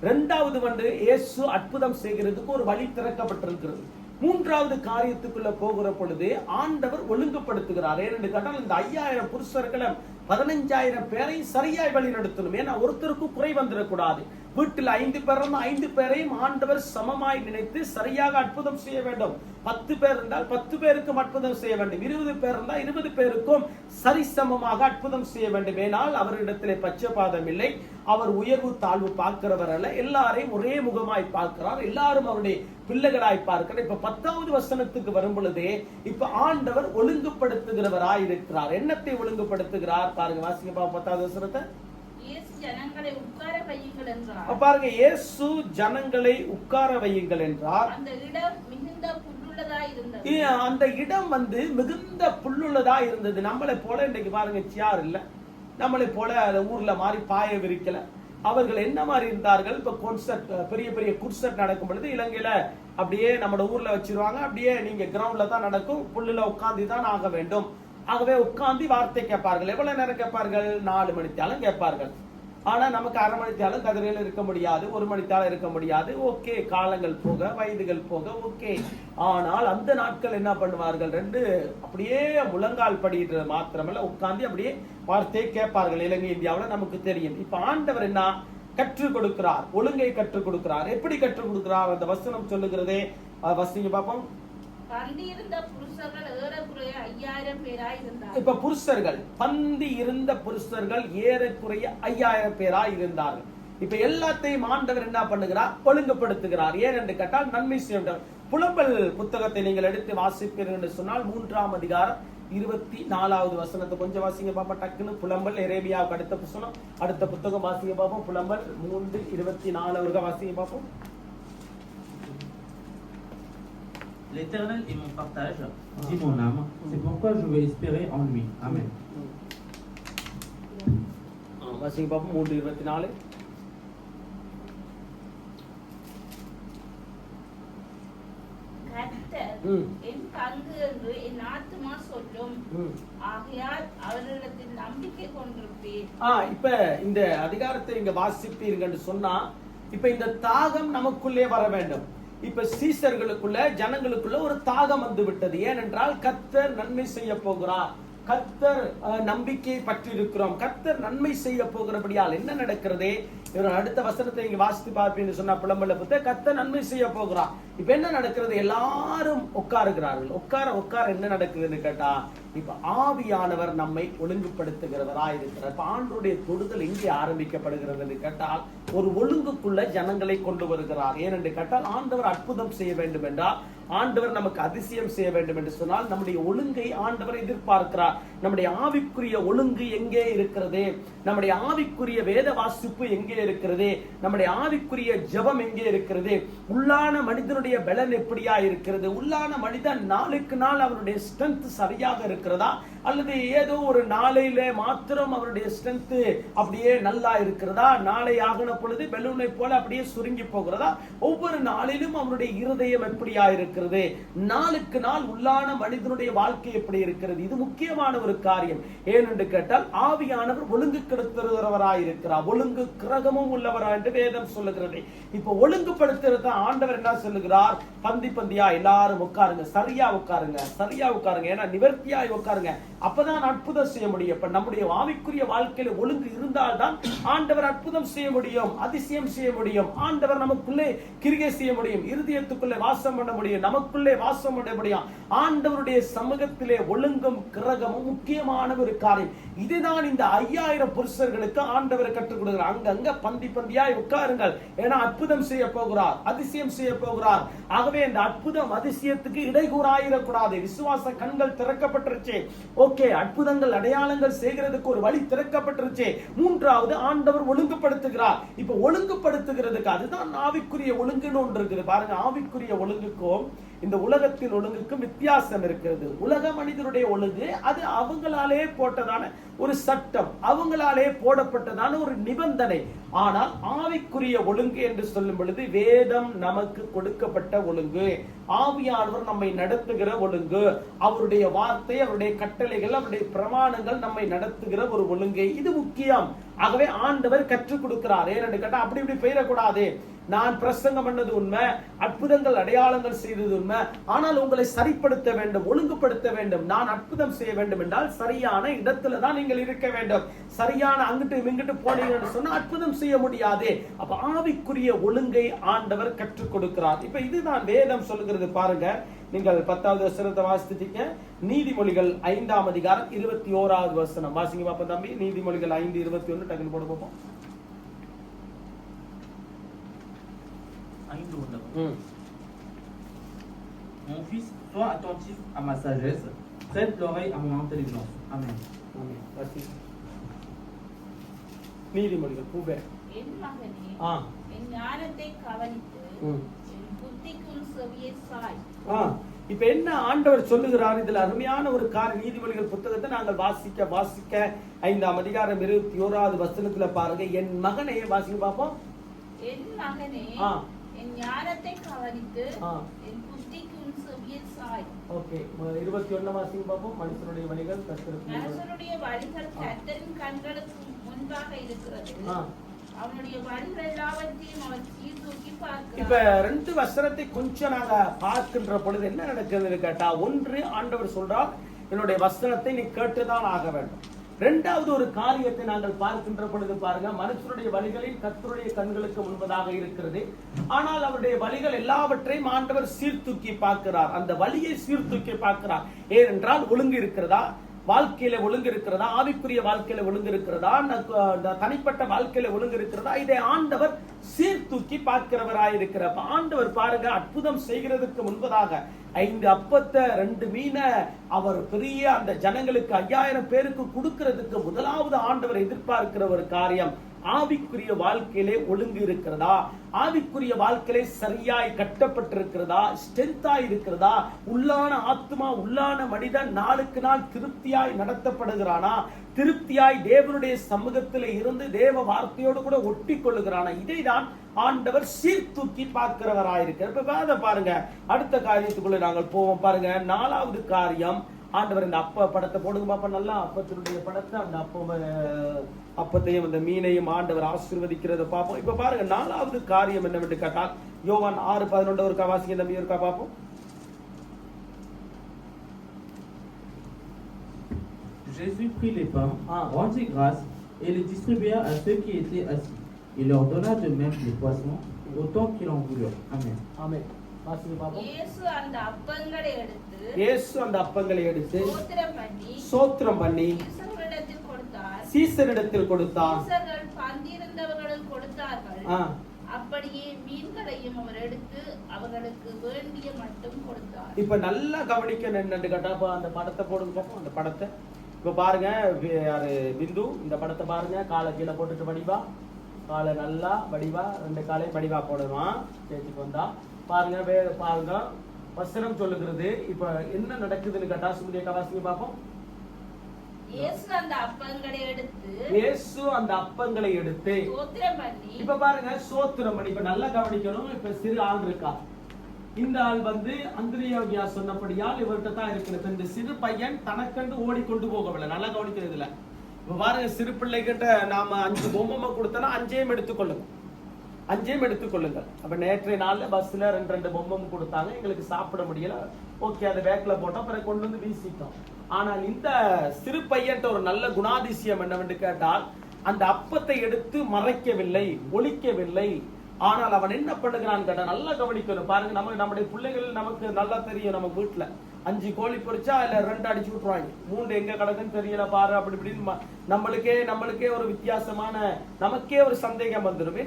S1: 2வது வந்து இயேசு அற்புதம் செய்கிறதுக்கு ஒரு வழி திறக்கப்பட்டிருக்கிறது. 3வது காரியத்துக்குள்ள போகிற பொழுது ஆண்டவர் ஒழுங்குபடுத்துகிறார். ஏனென்று கேட்டால் இந்த 5000 புருஷர்களை 15000 பேரை சரியாய் வழி நடத்தணும். ஏன்னா ஒருத்தருக்கு குறை வந்துடக்கூடாது. வீட்டில் 5 பேர் இருந்தால் 5 பேரையும் ஆண்டவர் சமமாய் நினைத்து சரியாக அற்புதம் செய்ய வேண்டும். 10 பேர் இருந்தால் 10 பேருக்கும் அற்புதம் செய்ய வேண்டும். 20 பேர் இருந்தால் 20 பேருக்கும் சரிசமமாக அற்புதம் செய்ய வேண்டும். ஏனால் அவரிடத்திலே பட்சபாதம் இல்லை, அவர் உயர்வு தாழ்வு பார்க்கிறவர் அல்ல, எல்லாரையும் ஒரே முகமாய் பார்க்கிறார், எல்லாரும் அவருடைய பிள்ளைகளாய் பார்க்கிறார். இப்ப 10வது வசனத்துக்கு வரும் பொழுதே இப்ப ஆண்டவர் ஒழுங்குபடுத்துகிறவராய் இருக்கிறார். என்னத்தை ஒழுங்குபடுத்துகிறார் பாருங்க, வாசிங்க 10வது வசனத்தை. பாருங்க, இயேசு ஜனங்களை உட்கார வையுங்கள் என்றார்.
S3: அந்த இடம் மிகுந்த புல்லுள்ளதா
S1: இருந்தது. நம்மளை போல இன்னைக்கு பாருங்க சேர் இல்ல, நம்மளை போல ஊர்ல மாதிரி பாய விரிக்கல. அவர்கள் என்ன மாதிரி இருந்தார்கள், இப்ப கான்சர்ட் பெரிய பெரிய குர்செட் நடக்கும் பொழுது இலங்கையில அப்படியே நம்ம ஊர்ல வச்சிருவாங்க, அப்படியே நீங்க கிரவுண்ட்ல தான் நடக்கும், புல்லுல உட்கார்ந்து தான் ஆக வேண்டும். ஆகவே உட்கார்ந்து வார்த்தை கேட்பார்கள். எவ்வளவு நேரம் கேட்பார்கள், 4 மணித்தாலும் கேட்பார்கள். ஆனா நமக்கு 1/2 மணித்தாலும் கதிரையில இருக்க முடியாது, 1 மணித்தாலும் இருக்க முடியாது. ஓகே, காலங்கள் போக வயதுகள் போக ஓகே. ஆனால் அந்த நாட்கள் என்ன பண்ணுவார்கள், 2 அப்படியே முழங்கால் படிக்கிறது மாத்திரமல்ல உட்கார்ந்து அப்படியே வார்த்தையை கேட்பார்கள். இலங்கை இந்தியாவில் நமக்கு தெரியும். இப்ப ஆண்டவர் என்ன கற்றுக் கொடுக்கிறார், ஒழுங்கை கற்றுக் கொடுக்கிறார். எப்படி கற்றுக் கொடுக்கிறார், அந்த வசனம் சொல்லுகிறதே, வசீங்க பாப்போம்.
S3: பந்தி இருந்த புருஷர்கள் ஏறக்குறைய 5000 பேராய் இருந்தார்கள்.
S1: இப்ப புருஷர்கள் பந்தி இருந்த புருஷர்கள் ஏறக்குறைய 5000 பேராய் இருந்தார்கள். இப்ப எல்லாத்தையும் ஆண்டவர் என்ன பண்ணுகிறார்? ஒழுங்குபடுத்துகிறார். ஏன் என்று கேட்டால் நன்மை செய்ய. புலம்பல் புத்தகத்தை நீங்கள் எடுத்து வாசிப்பீர்கள் என்று சொன்னால் 3ஆம் அதிகாரம் 24வது வசனத்தை கொஞ்சம் வாசிங்க பாப்பா டக்குன்னு. புலம்பல் எரேமியாவுக்கு அடுத்த புத்தகம், அடுத்த புத்தகம் வாசிங்க பாப்போம். புலம்பல் 3:24 வாசிங்க பாப்போம்.
S2: L'Éternel est mon partage, dit mon âme, c'est pourquoi je vais espérer en lui. Amen.
S1: வாசிங்க பாப்போம் 3:24.
S3: கர்த்தர் என் பங்கு என்று என் ஆத்துமா சொல்லும். ஆகையால் அவரிடத்தில் நம்பிக்கை கொண்டிருப்பேன்.
S1: இப்ப இந்த அதிகாரத்தை இங்க வாசிப்பீர்கள் சொன்னா, இப்ப இந்த தாகம் நமக்குள்ளே வர வேண்டும். இப்ப சீசர்களுக்குள்ள ஜனங்களுக்குள்ள ஒரு தாகம் வந்து விட்டது. ஏனென்றால் கர்த்தர் நன்மை செய்ய போகிறார், கர்த்தர் நம்பிக்கை பற்றி இருக்கிறோம், கர்த்தர் நன்மை செய்ய போகிறபடியால் என்ன நடக்கிறது? இவர் அடுத்த வசனத்தை இங்க வாசித்து பார்ப்பீங்கன்னு சொன்னா புலம்பல புத்த கர்த்தர் நன்மை செய்ய போகிறார். இப்ப என்ன நடக்கிறது? எல்லாரும் உட்காருகிறார்கள். உட்கார என்ன நடக்குதுன்னு கேட்டா, இப்ப ஆவியானவர் நம்மை ஒழுங்குபடுத்துகிறவரா இருக்கிறார். இப்ப ஆண்டவருடைய தொடுதல் எங்கே ஆரம்பிக்கப்படுகிறது கேட்டால், ஒரு ஒழுங்குக்குள்ள ஜனங்களை கொண்டு வருகிறார். ஏனென்று கேட்டால், ஆண்டவர் அற்புதம் செய்ய வேண்டும் என்றால், ஆண்டவர் நமக்கு அதிசயம் செய்ய வேண்டும் என்று சொன்னால், நம்முடைய ஒழுங்கை ஆண்டவர் எதிர்பார்க்கிறார். நம்முடைய ஆவிக்குரிய ஒழுங்கு எங்கே இருக்கிறது? நம்முடைய ஆவிக்குரிய வேத வாசிப்பு எங்கே இருக்கிறது? நம்முடைய ஆவிக்குரிய ஜெபம் எங்கே இருக்கிறது? உள்ளான மனிதனுடைய பலன் எப்படியா இருக்கிறது? உள்ளான மனிதன் நாளுக்கு நாள் அவருடைய ஸ்ட்ரென்த் சரியாக இருக்கிறதா, அல்லது ஏதோ ஒரு நாளையில மாத்திரம் அவருடைய ஸ்ட்ரென்த் அப்படியே நல்லா இருக்கிறதா? நாளை ஆகின பொழுது பெலூனை போல அப்படியே சுருங்கி போகிறதா? ஒவ்வொரு நாளிலும் அவருடைய இருதயம் எப்படியா இருக்கிறது? நாளுக்கு நாள் உள்ளான மனிதனுடைய வாழ்க்கை எப்படி இருக்கிறது? இது முக்கியமான ஒரு காரியம். ஏனென்று கேட்டால், ஆவியானவர் ஒழுங்கு கெடுத்துறவராய் இருக்கிறார், ஒழுங்கு கிரகமும் உள்ளவரா என்று வேதம் சொல்லுகிறது. இப்ப ஒழுங்குபடுத்துறது ஆண்டவர் என்ன சொல்லுகிறார்? பந்தி பந்தியா எல்லாரும் உட்காருங்க, சரியா உட்காருங்க, சரியா உட்காருங்க, ஏன்னா நிவர்த்தியாய் உட்காருங்க, அப்பதான் அற்புதம் செய்ய முடியும். இப்ப நம்முடைய ஆவிக்குரிய வாழ்க்கையில ஒழுங்கு இருந்தால்தான் ஆண்டவர் அற்புதம் செய்ய முடியும், அதிசயம் செய்ய முடியும், ஆண்டவர் நமக்குள்ளே கிரியை செய்ய முடியும், இருதயத்துக்குள்ளே வாசம் பண்ண முடியும், நமக்குள்ளே வாசம் பண்ண முடியும். ஆண்டவருடைய சமூகத்திலே ஒழுங்கும் கிரகமும் முக்கியமான ஒரு காரியம். இதுதான் இந்த 5000 புருஷர்களுக்கு ஆண்டவர் கற்றுக் கொடுக்கிறார். அங்கங்க பந்தி பந்தியாய் உட்காருங்கள், ஏன்னா அற்புதம் செய்ய போகிறார், அதிசயம் செய்ய போகிறார். ஆகவே இந்த அற்புதம் அதிசயத்துக்கு இடைகூறாயிடக்கூடாது. விசுவாச கண்கள் திறக்கப்பட்டுருச்சு. ஓகே, அற்புதங்கள் அடையாளங்கள் செய்கிறதுக்கு ஒரு வழி திறக்கப்பட்டுருச்சு. மூன்றாவது, ஆண்டவர் ஒழுங்குபடுத்துகிறார். இப்ப ஒழுங்குபடுத்துகிறதுக்கு அதுதான் ஆவிக்குரிய ஒழுங்குன்னு ஒன்று இருக்குது பாருங்க. ஆவிக்குரிய ஒழுங்குக்கும் இந்த உலகத்தின் ஒழுங்குக்கும் வித்தியாசம் இருக்கிறது. உலக மனிதனுடைய ஒழுங்கு அது அவங்களாலே போட்டதான ஒரு சட்டம், அவங்களாலே போடப்பட்டதான ஒரு நிபந்தனை. ஆனால் ஆவிக்குரிய ஒழுங்கு என்று சொல்லும் பொழுது வேதம் நமக்கு கொடுக்கப்பட்ட ஒழுங்கு, ஆவியானவர் நம்மை நடத்துகிற ஒழுங்கு, அவருடைய வார்த்தை, அவருடைய கட்டளைகள், அவருடைய பிரமாணங்கள் நம்மை நடத்துகிற ஒரு ஒழுங்கு. இது முக்கியம். ஆகவே ஆண்டவர் கற்றுக் கொடுக்கிறார். ஏன்னு கேட்டா, அப்படி இப்படி பெயரக்கூடாது. நான் பிரசங்கம் பண்ணது உண்மை, அற்புதங்கள் அடையாளங்கள் செய்தது உண்மை, ஆனால் உங்களை சரிப்படுத்த வேண்டும், ஒழுங்குபடுத்த வேண்டும். நான் அற்புதம் செய்ய வேண்டும் என்றால் சரியான இடத்துல தான் நீங்கள் இருக்க வேண்டும். சரியான அங்கிட்டு இங்கிட்டு போனீங்கன்னு சொன்னா அற்புதம் செய்ய முடியாது. அப்ப ஆவிக்குரிய ஒழுங்கை ஆண்டவர் கற்றுக் கொடுக்கிறார். இப்ப இதுதான் வேதம் சொல்லுகிறது பாருங்க. நீங்கள் 10வது வசனத்தை வாசித்தீங்க. நீதிமொழிகள் 5ஆம் அதிகாரம் 21வது வசனம் வாசிங்க பாப்பா தம்பி. நீதிமொழிகள் 5:21 டக்குன்னு போட பார்ப்போம்.
S2: Mon fils, sois attentif à ma sagesse, prête l'oreille à mon intelligence. Amen.
S1: நீதிமொழிகள் பூவே.
S3: என் மகனே, என் ஞானத்தை கவனித்து என் புத்திக்கு செவியை சாய்.
S1: இப்ப என்ன ஆண்டவர் சொல்லுகிறார்? இதுல அருமையான ஒரு காரியம். நீதிமொழிகள் புத்தகத்தை நாங்கள் வாசிக்க 5ஆம் அதிகாரம் 21வது வசனத்துல பாருங்க. என் மகனே, வாசிக்க பாப்போம்.
S3: என் மகனே, என் ஞானத்தை கவனித்து என் புத்திக்கு செவியை சாய்.
S1: ஓகே, 21 வாசிக்க பாப்போம். மனுஷனுடைய வழிகள் கர்த்தரின்
S3: கண்களுக்கு முன்பாக இருக்கிறது, அவனுடைய வழிகள் எல்லாவற்றையும் அவன் சீர்தூக்கி பார்க்கிறார்.
S1: இப்ப 2 வசனத்தை கொஞ்சம் நாங்க பார்க்கின்ற பொழுது என்ன நடக்குதுன்னு கேட்டா, ஒன்று, ஆண்டவர் சொல்றார் என்னுடைய வசனத்தை நீ கேட்டுதான் ஆக வேண்டும். இரண்டாவது ஒரு காரியத்தை நாங்கள் பார்க்கின்ற பொழுது பாருங்க, மனுஷனுடைய வழிகளில் கர்த்தருடைய கண்களுக்கு முன்பதாக இருக்கிறது. ஆனால் அவருடைய வழிகள் எல்லாவற்றையும் ஆண்டவர் சீர்தூக்கி பார்க்கிறார். அந்த வழியை சீர்தூக்கி பார்க்கிறார். ஏனென்றால் ஒழுங்கு இருக்கிறதா, வாழ்க்கையில ஒழுங்கு இருக்கிறதா, ஆவிக்குரிய வாழ்க்கையில ஒழுங்கு இருக்கிறதா, தனிப்பட்ட வாழ்க்கையில ஒழுங்கு இருக்கிறதா, இதை ஆண்டவர் சீர்தூக்கி பார்க்கிறவராயிருக்கிறார். ஆண்டவர் பாருங்க, அற்புதம் செய்கிறதுக்கு முன்பதாக 5 அப்பத்தை 2 மீனை அவர் பெரிய அந்த ஜனங்களுக்கு 5000 பேருக்கு கொடுக்கிறதுக்கு முதலாவது ஆண்டவர் எதிர்பார்க்கிற ஒரு காரியம், ஆவிக்குரிய வாழ்க்கையிலே ஒழுங்கு இருக்கிறதா, ஆவிக்குரிய வாழ்க்கையிலே சரியாய் கட்டப்பட்டிருக்கிறதா, ஸ்ட்ரென்த்தா இருக்கிறதா, உள்ளான ஆத்மா உள்ளான மனிதன் நாளுக்கு நாள் திருப்தியாய் நடத்தப்படுகிறானா, திருப்தியாய் தேவனுடைய சமூகத்தில் இருந்து தேவ வார்த்தையோடு கூட ஒட்டி கொள்ளுகிறானா, இதைதான் ஆண்டவர் சீர்தூக்கி பார்க்கிறவராயிருக்கிறார். இப்ப பாருங்க, அடுத்த காரியத்துக்குள்ள நாங்கள் போவோம். பாருங்க, 4வது காரியம், ஆண்டவர் இந்த அப்ப படத்தை போடுங்க பாப்பா, நல்லா அப்பத்தினுடைய படத்தை, அந்த அப்பத்தையும் அந்த மீனையும் ஆண்டவர் ஆசீர்வதிக்கிறத பார்ப்போம். இப்ப பாருங்க, 4வது காரியம் என்னவென்று கேட்டால், யோவான் 6:11 ஒரு வாசிங்க தம்பி, இருக்கா பார்ப்போம்.
S2: Jésus prit les pains, rendit grâce et les distribua à ceux qui étaient assis. Il leur donna de même les poissons, autant qu'ils en voulurent. Amen.
S1: Amen. வாசிங்க பாப்போம்.
S3: இயேசு அந்த அப்பங்களை எடுத்து
S1: ஸ்தோத்திரம் பண்ணி சீசரிடத்தில் கொடுத்தார்.
S3: சீசர்கள் பந்தியிருந்தவர்களுக்கு கொடுத்தார்கள். அப்படியே மீன்களையும் அவர் எடுத்து அவர்களுக்கு வேண்டிய மட்டும் கொடுத்தார்.
S1: இப்ப நல்லா கவனிக்க என்னன்னு கேட்டா, அந்த படத்தை போடுங்க பாப்போம். அந்த படத்தை இப்ப பாருங்க, யாரு பிந்து, இந்த படத்தை பாருங்க. காலை கீழே போட்டுட்டு வடிவா, காலை நல்லா வடிவா, 2 காலையும் வடிவா போடுவான். சேர்த்துக்கு வந்தா பாருங்க, பாருங்க வசனம் சொல்லுகிறது. இப்ப என்ன நடக்குதுன்னு கேட்டா, சுமதிய கவாசிங்க பாப்போம்.
S3: இயேசு அந்த அப்பங்களை எடுத்து ஸ்தோத்திரம் பண்ணி,
S1: இப்ப பாருங்க, ஸ்தோத்திரம் பண்ணி. இப்ப நல்லா கவனிக்கணும். இப்ப சிறு ஆள் இருக்கா, இந்த ஆள் அந்திரியா சொன்னபடியால் இவர்கிட்ட தான் இருக்கிறது. இந்த சிறு பையன் தனக்கண்டு ஓடிக்கொண்டு போகவில்லை. நல்லா கவனிக்கிறது இல்ல. இப்ப பாருங்க, சிறு பிள்ளைகிட்ட நாம 5 பொம்மை கொடுத்தோம்னா 5ஐயும் எடுத்துக்கொள்ளுங்க, 5ஐயும் எடுத்துக்கொள்ளுங்க. அப்ப நேற்றைய நாள்ல பஸ்ல 2 பொம்மை கொடுத்தாங்க, எங்களுக்கு சாப்பிட முடியல. ஓகே, அதை பேக்ல போட்டோம், அப்புறம் கொண்டு வந்து வீசிட்டோம். ஆனால் இந்த சிறு பையன் ஒரு நல்ல குணாதிசயம் என்னவென்று கேட்டால், அந்த அப்பத்தை எடுத்து மறைக்கவில்லை, ஒழிக்கவில்லை. ஆனால் அவன் என்ன பண்ணுகிறான் கேட்டா, நல்லா கவனிக்கணும். பாருங்க, நம்முடைய பிள்ளைகள் நமக்கு நல்லா தெரியும். நம்ம வீட்டுல 5 கோழி பொரிச்சா இல்ல 2 அடிச்சு விட்டுருவாங்க, 3 எங்க கிடக்குன்னு தெரியல பாரு, அப்படி இப்படின்னு நம்மளுக்கே ஒரு வித்தியாசமான, நமக்கே ஒரு சந்தேகம் வந்துடும்.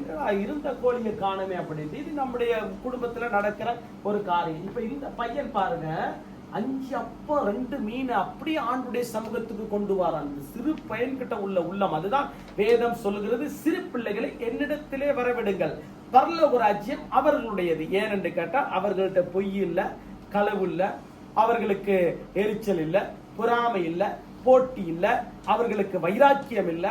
S1: இருந்த கோழியை காணுமே அப்படின்னு. இது நம்முடைய குடும்பத்துல நடக்கிற ஒரு காரியம். இப்ப இந்த பையன் பாருங்க, 5 அப்பம் 2 மீன் அப்படியே ஆண்டுடைய சமூகத்துக்கு கொண்டு வரான். சிறு பையன்கிட்ட உள்ள உள்ளம், அதுதான் வேதம் சொல்லுகிறது, சிறு பிள்ளைகளை என்னிடத்திலே வரவிடுங்கள், பரலோக ராஜ்யம் அவர்களுடையது. ஏனென்று கேட்டா, அவர்கள்ட்ட பொய் இல்ல, களவு இல்ல, அவர்களுக்கு எரிச்சல் இல்ல, பொறாமை இல்ல, போட்டி இல்ல, அவர்களுக்கு வைராக்கியம் இல்ல,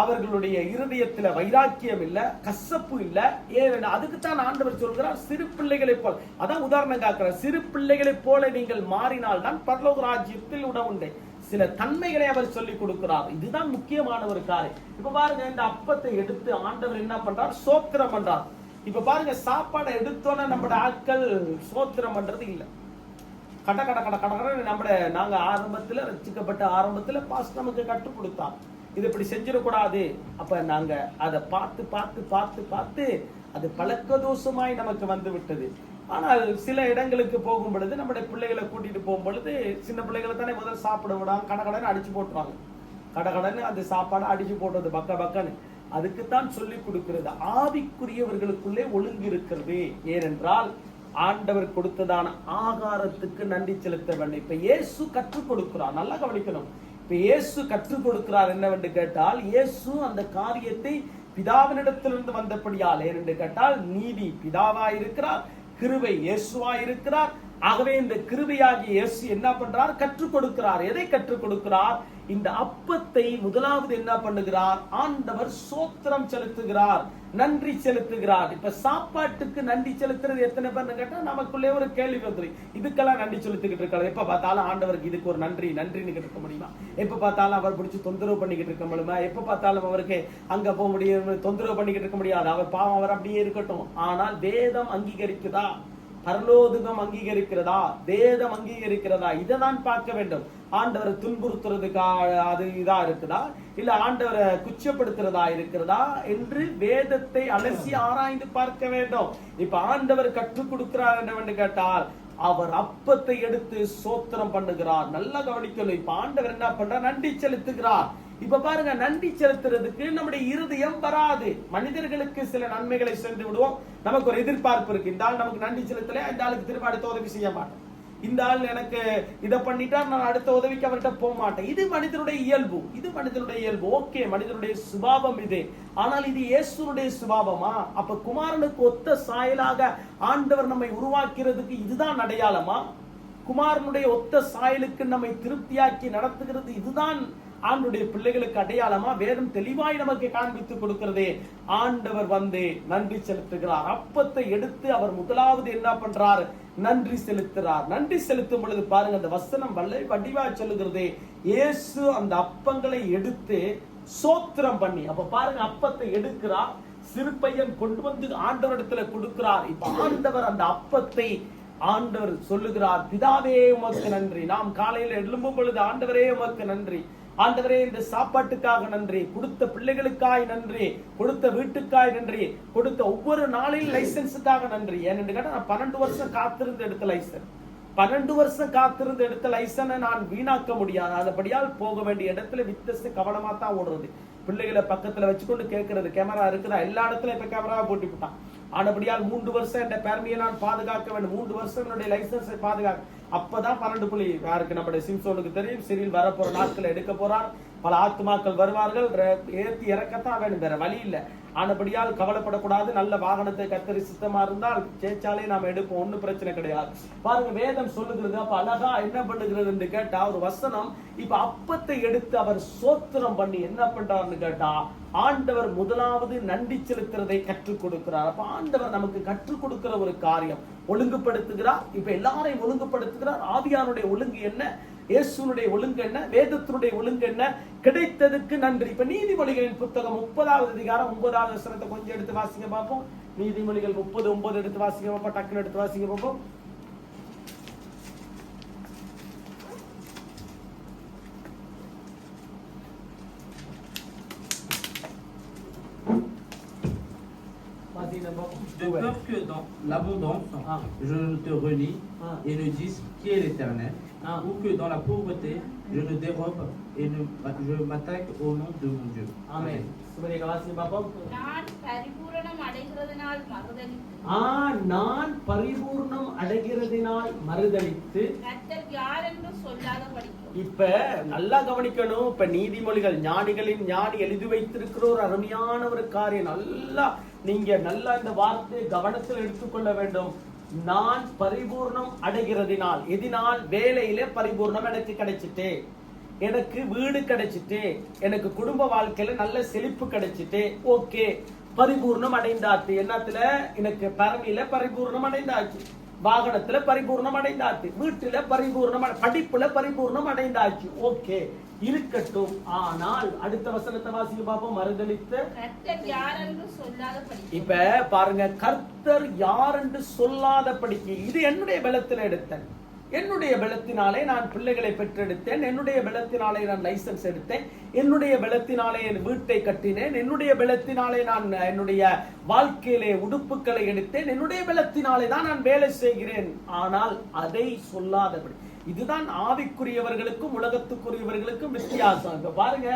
S1: அவர்களுடைய இருதயத்துல வைராக்கியம் இல்ல, கசப்பு இல்ல. ஏன் அதுக்குத்தான் ஆண்டவர் சொல்கிறார், சிறு பிள்ளைகளை போல. அதான் உதாரணம் காக்கிறார், சிறு பிள்ளைகளை போல நீங்கள் மாறினால் தான் பரலோக ராஜ்யத்தில் உண்டு. சில தன்மைகளை அவர் சொல்லிக் கொடுக்கிறார். இதுதான் முக்கியமான ஒரு காரியம். இப்ப பாருங்க, இந்த அப்பத்தை எடுத்து ஆண்டவர் என்ன பண்றார், ஸ்தோத்திரம் பண்றார். இப்ப பாருங்க, சாப்பாடை எடுத்தோன்னா நம்மட ஆட்கள் ஸ்தோத்திரம் பண்றது இல்ல. நாங்க ஆரம்பத்துல ரசிக்கப்பட்ட ஆரம்பத்துல பாஸ்ட் நமக்கு கற்றுக் கொடுத்தார், இது இப்படி செஞ்சிடக்கூடாது. அப்ப நாங்க அதை பார்த்து பார்த்து பார்த்து பார்த்து அது பழக்க தோஷமாய் நமக்கு வந்து விட்டது. ஆனால் சில இடங்களுக்கு போகும் பொழுது, நம்முடைய பிள்ளைகளை கூட்டிட்டு போகும் பொழுது, சின்ன பிள்ளைகளை தானே முதல் சாப்பிட விடாம கடகடன்னு அடிச்சு போட்டுருவாங்க. கடகடன்னு அந்த சாப்பாடை அடிச்சு போடுறது பக்கன்னு. அதுக்குத்தான் சொல்லி கொடுக்கிறது, ஆவிக்குரியவர்களுக்குள்ளே ஒழுங்கு இருக்கிறது. ஏனென்றால் ஆண்டவர் கொடுத்ததான ஆகாரத்துக்கு நன்றி செலுத்த வேண்டும். இப்ப இயேசு கற்றுக் கொடுக்கிறார். நல்லா கவனிக்கணும். இப்ப இயேசு கற்றுக் கொடுக்கிறார் என்னவென்று கேட்டால், இயேசு அந்த காரியத்தை பிதாவினிடத்திலிருந்து வந்தபடியால், ஏனென்று கேட்டால், நீதி பிதாவாயிருக்கிறார், கிருபை இயேசுவாயிருக்கிறார். ஆகவே இந்த கிருபையாகிய இயேசு என்ன பண்றார், கற்றுக் கொடுக்கிறார். எதை கற்றுக் கொடுக்கிறார்? இந்த அப்பத்தை முதலாவது என்ன பண்ணுகிறார், ஆண்டவர் ஸ்தோத்திரம் செலுத்துகிறார், நன்றி செலுத்துகிறார். இப்ப சாப்பாட்டுக்கு நன்றி செலுத்துறது எத்தனை பேர் கேட்டா, நமக்குள்ளே ஒரு கேள்வி வந்துடும். இதுக்கெல்லாம் நன்றி செலுத்திக்கிட்டு இருக்காரு. எப்ப பார்த்தாலும் ஆண்டவருக்கு இதுக்கு ஒரு நன்றின்னு இருக்க முடியுமா? எப்ப பார்த்தாலும் அவர் பிடிச்சி தொந்தரவு பண்ணிக்கிட்டு இருக்க முடியுமா? எப்ப பார்த்தாலும் அவருக்கு அங்க போக முடியும், தொந்தரவு பண்ணிக்கிட்டு இருக்க முடியாது. அவர் பாவம், அவர் அப்படியே இருக்கட்டும். ஆனால் வேதம் அங்கீகரிக்குதா? பரலோகம் அங்கீகரிக்கிறதா, வேதம் அங்கீகரிக்கிறதா, இதை தான் பார்க்க வேண்டும். ஆண்டவரை துன்புறுத்துறதுக்கா அது இதா இருக்குதா, இல்ல ஆண்டவரை குச்சப்படுத்துறதா இருக்கிறதா என்று வேதத்தை அலசி ஆராய்ந்து பார்க்க வேண்டும். இப்ப ஆண்டவர் கற்றுக் கொடுக்கிறார் என்னவென்று கேட்டால், அவர் அப்பத்தை எடுத்து சோத்திரம் பண்ணுகிறார். நல்லா கவனிக்கணும். இப்ப ஆண்டவர் என்ன பண்றார்? நன்றி செலுத்துகிறார். இப்ப பாருங்க, நன்றி செலுத்துறதுக்கு நம்முடைய இருதயம் வராது. மனிதர்களுக்கு சில நன்மைகளை சென்று விடுவோம், நமக்கு ஒரு எதிர்பார்ப்பு இருக்கு. இந்த ஆள் நமக்கு நன்றி செலுத்தல, இந்த ஆளுக்கு திரும்ப அடுத்த உதவி செய்ய மாட்டேன், இந்த ஆள் எனக்கு இதை பண்ணிட்டா நான் அடுத்த உதவிக்கு அவர்கிட்ட போக மாட்டேன். இது மனிதனுடைய இயல்பு, இது மனிதனுடைய இயல்பு. ஓகே, மனிதனுடைய சுபாவம் இது. ஆனால் இது இயேசுனுடைய சுபாவமா? அப்ப குமாரனுக்கு ஒத்த சாயலாக ஆண்டவர் நம்மை உருவாக்கிறதுக்கு இதுதான் அடையாளமா? குமாரனுடைய ஒத்த சாயலுக்கு நம்மை திருப்தியாக்கி நடத்துகிறது இதுதான் ஆண்டுடைய பிள்ளைகளுக்கு அடையாளமா? வேதம் தெளிவாய் நமக்கு காண்பித்து கொடுக்கிறதே. ஆண்டவர் வந்து நன்றி செலுத்துகிறார். அப்பத்தை எடுத்து அவர் முதலாவது என்ன பண்றார்? நன்றி செலுத்துறார். நன்றி செலுத்தும் பொழுது பாருங்க, அந்த வசனம் வடிவா சொல்லுகிறதே, இயேசு அந்த அப்பங்களை எடுத்து சோத்திரம் பண்ணி, அப்ப பாருங்க, அப்பத்தை எடுக்கிறார், சிறு பையன் கொண்டு வந்து ஆண்டவரிடத்துல கொடுக்கிறார். இப்ப ஆண்டவர் அந்த அப்பத்தை ஆண்டவர் சொல்லுகிறார், பிதாவே உமக்கு நன்றி. நாம் காலையில எழும்பும் பொழுது ஆண்டவரே உமக்கு நன்றி, ஆண்டவரே இந்த சாப்பாட்டுக்காக நன்றி, கொடுத்த பிள்ளைகளுக்காய் நன்றி, கொடுத்த வீட்டுக்காய் நன்றி, கொடுத்த ஒவ்வொரு நாளில் லைசன்ஸுக்காக நன்றி. ஏன்னு கேட்டா, நான் 12 வருஷம் காத்திருந்து எடுத்த லைசன்ஸ், 12 வருஷம் காத்திருந்து எடுத்த லைசனை நான் வீணாக்க முடியாது. அதுபடியால் போக வேண்டிய இடத்துல வித்தஸ்து கவனமா தான் ஓடுறது. பிள்ளைகளை பக்கத்துல வச்சுக்கொண்டு கேட்கறது, கேமரா இருக்குதா? எல்லா இடத்துல இப்ப கேமராவை போட்டு விட்டான். ஆனபடியால் 3 வருஷம் என்ற பெருமையை நான் பாதுகாக்க வேண்டும், 3 வருஷம் என்னுடைய லைசன்ஸை பாதுகாக்க. அப்பதான் 12 புள்ளி யாருக்கு நம்முடைய சிம்சோனுக்கு தெரியும். சிறில் வரப்போற நாட்கள் எடுக்க போறார், பல ஆத்துமாக்கள் வருவார்கள், ஏற்றி இறக்கத்தான் வேணும், வேற வழி இல்லை. ஆனபடியால் கவலைப்படக்கூடாது. நல்ல வாகனத்தை கத்தரி சித்தமா இருந்தால் சேச்சாலே நாம் எடுப்போம், ஒன்னும் பிரச்சனை கிடையாது. பாருங்க, வேதம் சொல்லுகிறது. அப்ப அழகா என்ன பண்ணுகிறது என்று கேட்டா, ஒரு வசனம், இப்ப அப்பத்தை எடுத்து அவர் சோத்திரம் பண்ணி என்ன பண்றாருன்னு கேட்டா, ஆண்டவர் முதலாவது நன்றி செலுத்துறதை கற்றுக் கொடுக்கிறார். அப்ப ஆண்டவர் நமக்கு கற்றுக் கொடுக்கிற ஒரு காரியம் ஒழுங்குபடுத்துகிறார். இப்ப எல்லாரையும் ஒழுங்குபடுத்துகிறார். ஆவியானுடைய ஒழுங்கு என்ன, இயேசுனுடைய ஒழுங்கு என்ன, வேதத்தினுடைய ஒழுங்கு என்ன, கிடைத்ததுக்கு நன்றி. இப்ப நீதிமொழிகளின் புத்தகம் 30வது அதிகாரம் 9வது வசனத்தை கொஞ்சம் எடுத்து வாசிங்க பார்ப்போம். நீதிமொழிகள் 30:9 எடுத்து வாசிங்க பார்ப்போம், டக்குன்னு எடுத்து வாசிங்க பார்ப்போம்.
S2: De peur que dans l'abondance, je ne te renie et ne dise qui est l'Éternel, ou que dans la pauvreté, je ne dérobe et je m'attaque au nom de mon Dieu.
S1: Amen.
S3: நான் பரிபூரணம் அடைகிறதினால் மறுதலித்து,
S1: நான் பரிபூர்ணம் அடைகிறதினால் மறுதலித்து,
S3: கர்த்தர் யார் என்று சொல்லாதபடிக்கு.
S1: இப்ப நல்லா கவனிக்கணும். இப்ப நீதிமொழிகள் ஞானிகளின் ஞானி எழுதி வைத்திருக்கிற ஒரு அருமையான ஒரு காரியம். நீங்க நல்லா இந்த வார்த்தையை கவனத்தில் எடுத்துக்கொள்ள வேண்டும். நான் பரிபூர்ணம் அடைகிறதினால், எதினால்? வேலையில பரிபூர்ணம் எனக்கு கிடைச்சிட்டு, எனக்கு வீடு கிடைச்சிட்டு, எனக்கு குடும்ப வாழ்க்கையில நல்ல செழிப்பு கிடைச்சிட்டு, ஓகே, பரிபூர்ணம் அடைந்தாச்சு. என்னத்துல? எனக்கு பரமையில பரிபூர்ணம் அடைந்தாச்சு, வாகனத்துல பரிபூர்ணம் அடைந்தாச்சு, வீட்டுல பரிபூர்ணம், படிப்புல பரிபூர்ணம் அடைந்தாச்சு, ஓகே, இருக்கட்டும். ஆனால் அடுத்த வசனத்தை வாசிக்க பார்ப்போம். மறுதலித்து,
S3: கர்த்தர் யார் என்று சொல்லாதபடிக்கு.
S1: இப்ப பாருங்க, கர்த்தர் யார் என்று சொல்லாதபடிக்கு. இது என்னுடைய பலத்தில் எடுத்தேன், என்னுடைய பலத்தினாலே நான் பிள்ளைகளை பெற்றெடுத்தேன், என்னுடைய பலத்தினாலே நான் லைசன்ஸ் எடுத்தேன், என்னுடைய பலத்தினாலே என் வீட்டை கட்டினேன், என்னுடைய பலத்தினாலே நான் என்னுடைய வாழ்க்கையிலே உடுப்புகளை எடுத்தேன், என்னுடைய பலத்தினாலே தான் நான் வேலை செய்கிறேன். ஆனால் அதை சொல்லாதபடி. இதுதான் ஆவிக்குரியவர்களுக்கும் உலகத்துக்குரியவர்களுக்கும் வித்தியாசம். இப்ப பாருங்க,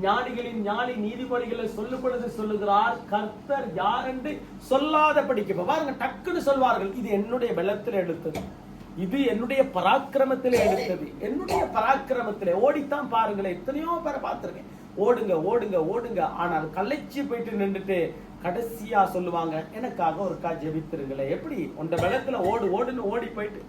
S1: ஞானிகளின் ஞானி நீதிமொழிகளை சொல்லும் பொழுது சொல்லுகிறார், கர்த்தர் யார் என்று சொல்லாதபடிக்கு. இப்ப பாருங்க, டக்குன்னு சொல்வார்கள், இது என்னுடைய பலத்தில் எடுத்தது, இது என்னுடைய பராக்கிரமத்திலே எடுத்தது, என்னுடைய பராக்கிரமத்திலே. ஓடித்தான் பாருங்களேன், எத்தனையோ பேரை பார்த்திருக்கேன், ஓடுங்க ஓடுங்க ஓடுங்க. ஆனால் கலைச்சி போயிட்டு நின்றுட்டு கடைசியா சொல்லுவாங்க, எனக்காக ஒருக்கா ஜெபித்திருங்களே. எப்படி? உண்ட பலத்துல ஓடு ஓடுன்னு ஓடி போயிட்டு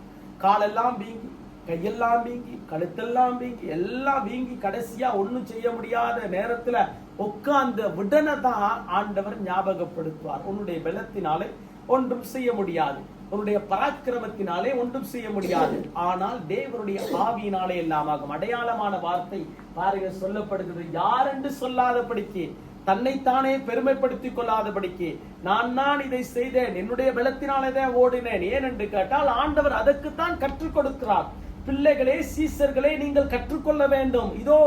S1: காலெல்லாம் வீங்கி, கையெல்லாம் வீங்கி, கழுத்தெல்லாம் வீங்கி, எல்லாம் வீங்கி, கடைசியா ஒண்ணும் செய்ய முடியாத நேரத்துல உட்கார்ந்த விடனை தான் ஆண்டவர் ஞாபகப்படுத்துவார். உன்னுடைய பலத்தினாலே ஒன்றும் செய்ய முடியாது, உன்னுடைய பராக்கிரமத்தினாலே ஒன்றும் செய்ய முடியாது, ஆனால் தேவனுடைய ஆவியினாலே எல்லாம் ஆகும். அடையாளமான வார்த்தை பாருங்க சொல்லப்படுகிறது, யார் என்று சொல்லாதபடிக்கு தன்னைத்தானே பெருமைப்படுத்திக் கொள்ளாதபடிக்கு நான் இதை செய்தேன், என்னுடைய பலத்தினாலே தான் ஓடினேன். ஏன் என்று கேட்டால் ஆண்டவர் அதற்குத்தான் கற்றுக் கொடுக்கிறார். பிள்ளைகளே, சீசர்களே, நீங்கள் கற்றுக்கொள்ள வேண்டும். இதோ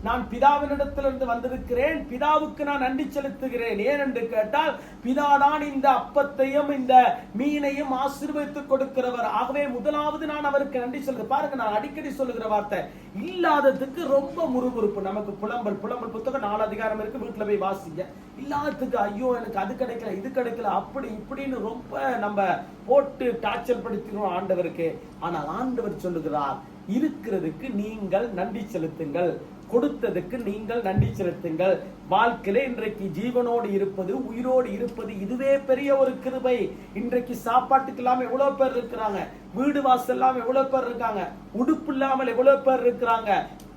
S1: நான் பிதாவினிடத்திலிருந்து வந்திருக்கிறேன், பிதாவுக்கு நான் நன்றி செலுத்துகிறேன். ஏன் என்று கேட்டால் பிதாதான் இந்த அப்பத்தையும் இந்த மீனையும் ஆசீர்வதித்துக் கொடுக்கிறவர். ஆகவே முதலாவது நான் அவருக்கு நன்றி சொல்கிறேன். பாருங்க, நான் அடிக்கடி சொல்லுகிற வார்த்தை, இல்லாததுக்கு ரொம்ப முறுமுறுப்பு. நமக்கு புலம்பல் புத்தகம் 4 அதிகாரம் இருக்கு, வீட்டுல போய் வாசிங்க. இல்லாததுக்கு ஐயோ எனக்கு அது கிடைக்கல, இது கிடைக்கல, அப்படி இப்படின்னு ரொம்ப நம்ம போட்டு டார்ச்சர் படுத்தினோம் ஆண்டவருக்கு. ஆனால் ஆண்டவர் சொல்லுகிறார், இருக்கிறதுக்கு நீங்கள் நன்றி செலுத்துங்கள், கொடுத்ததுக்கு நீங்கள் நன்றி செலுத்துங்கள். வாழ்க்கையில இன்றைக்கு ஜீவனோடு இருப்பது, உயிரோடு இருப்பது, இதுவே பெரிய ஒரு கிருபை. இன்றைக்கு சாப்பாட்டுக்கு இல்லாம எவ்வளவு பேர் இருக்கிறாங்க, வீடு வாசல் இல்லாம எவ்வளவு பேர் இருக்காங்க, உடுப்பு இல்லாமல் எவ்வளவு பேர் இருக்கிறாங்க,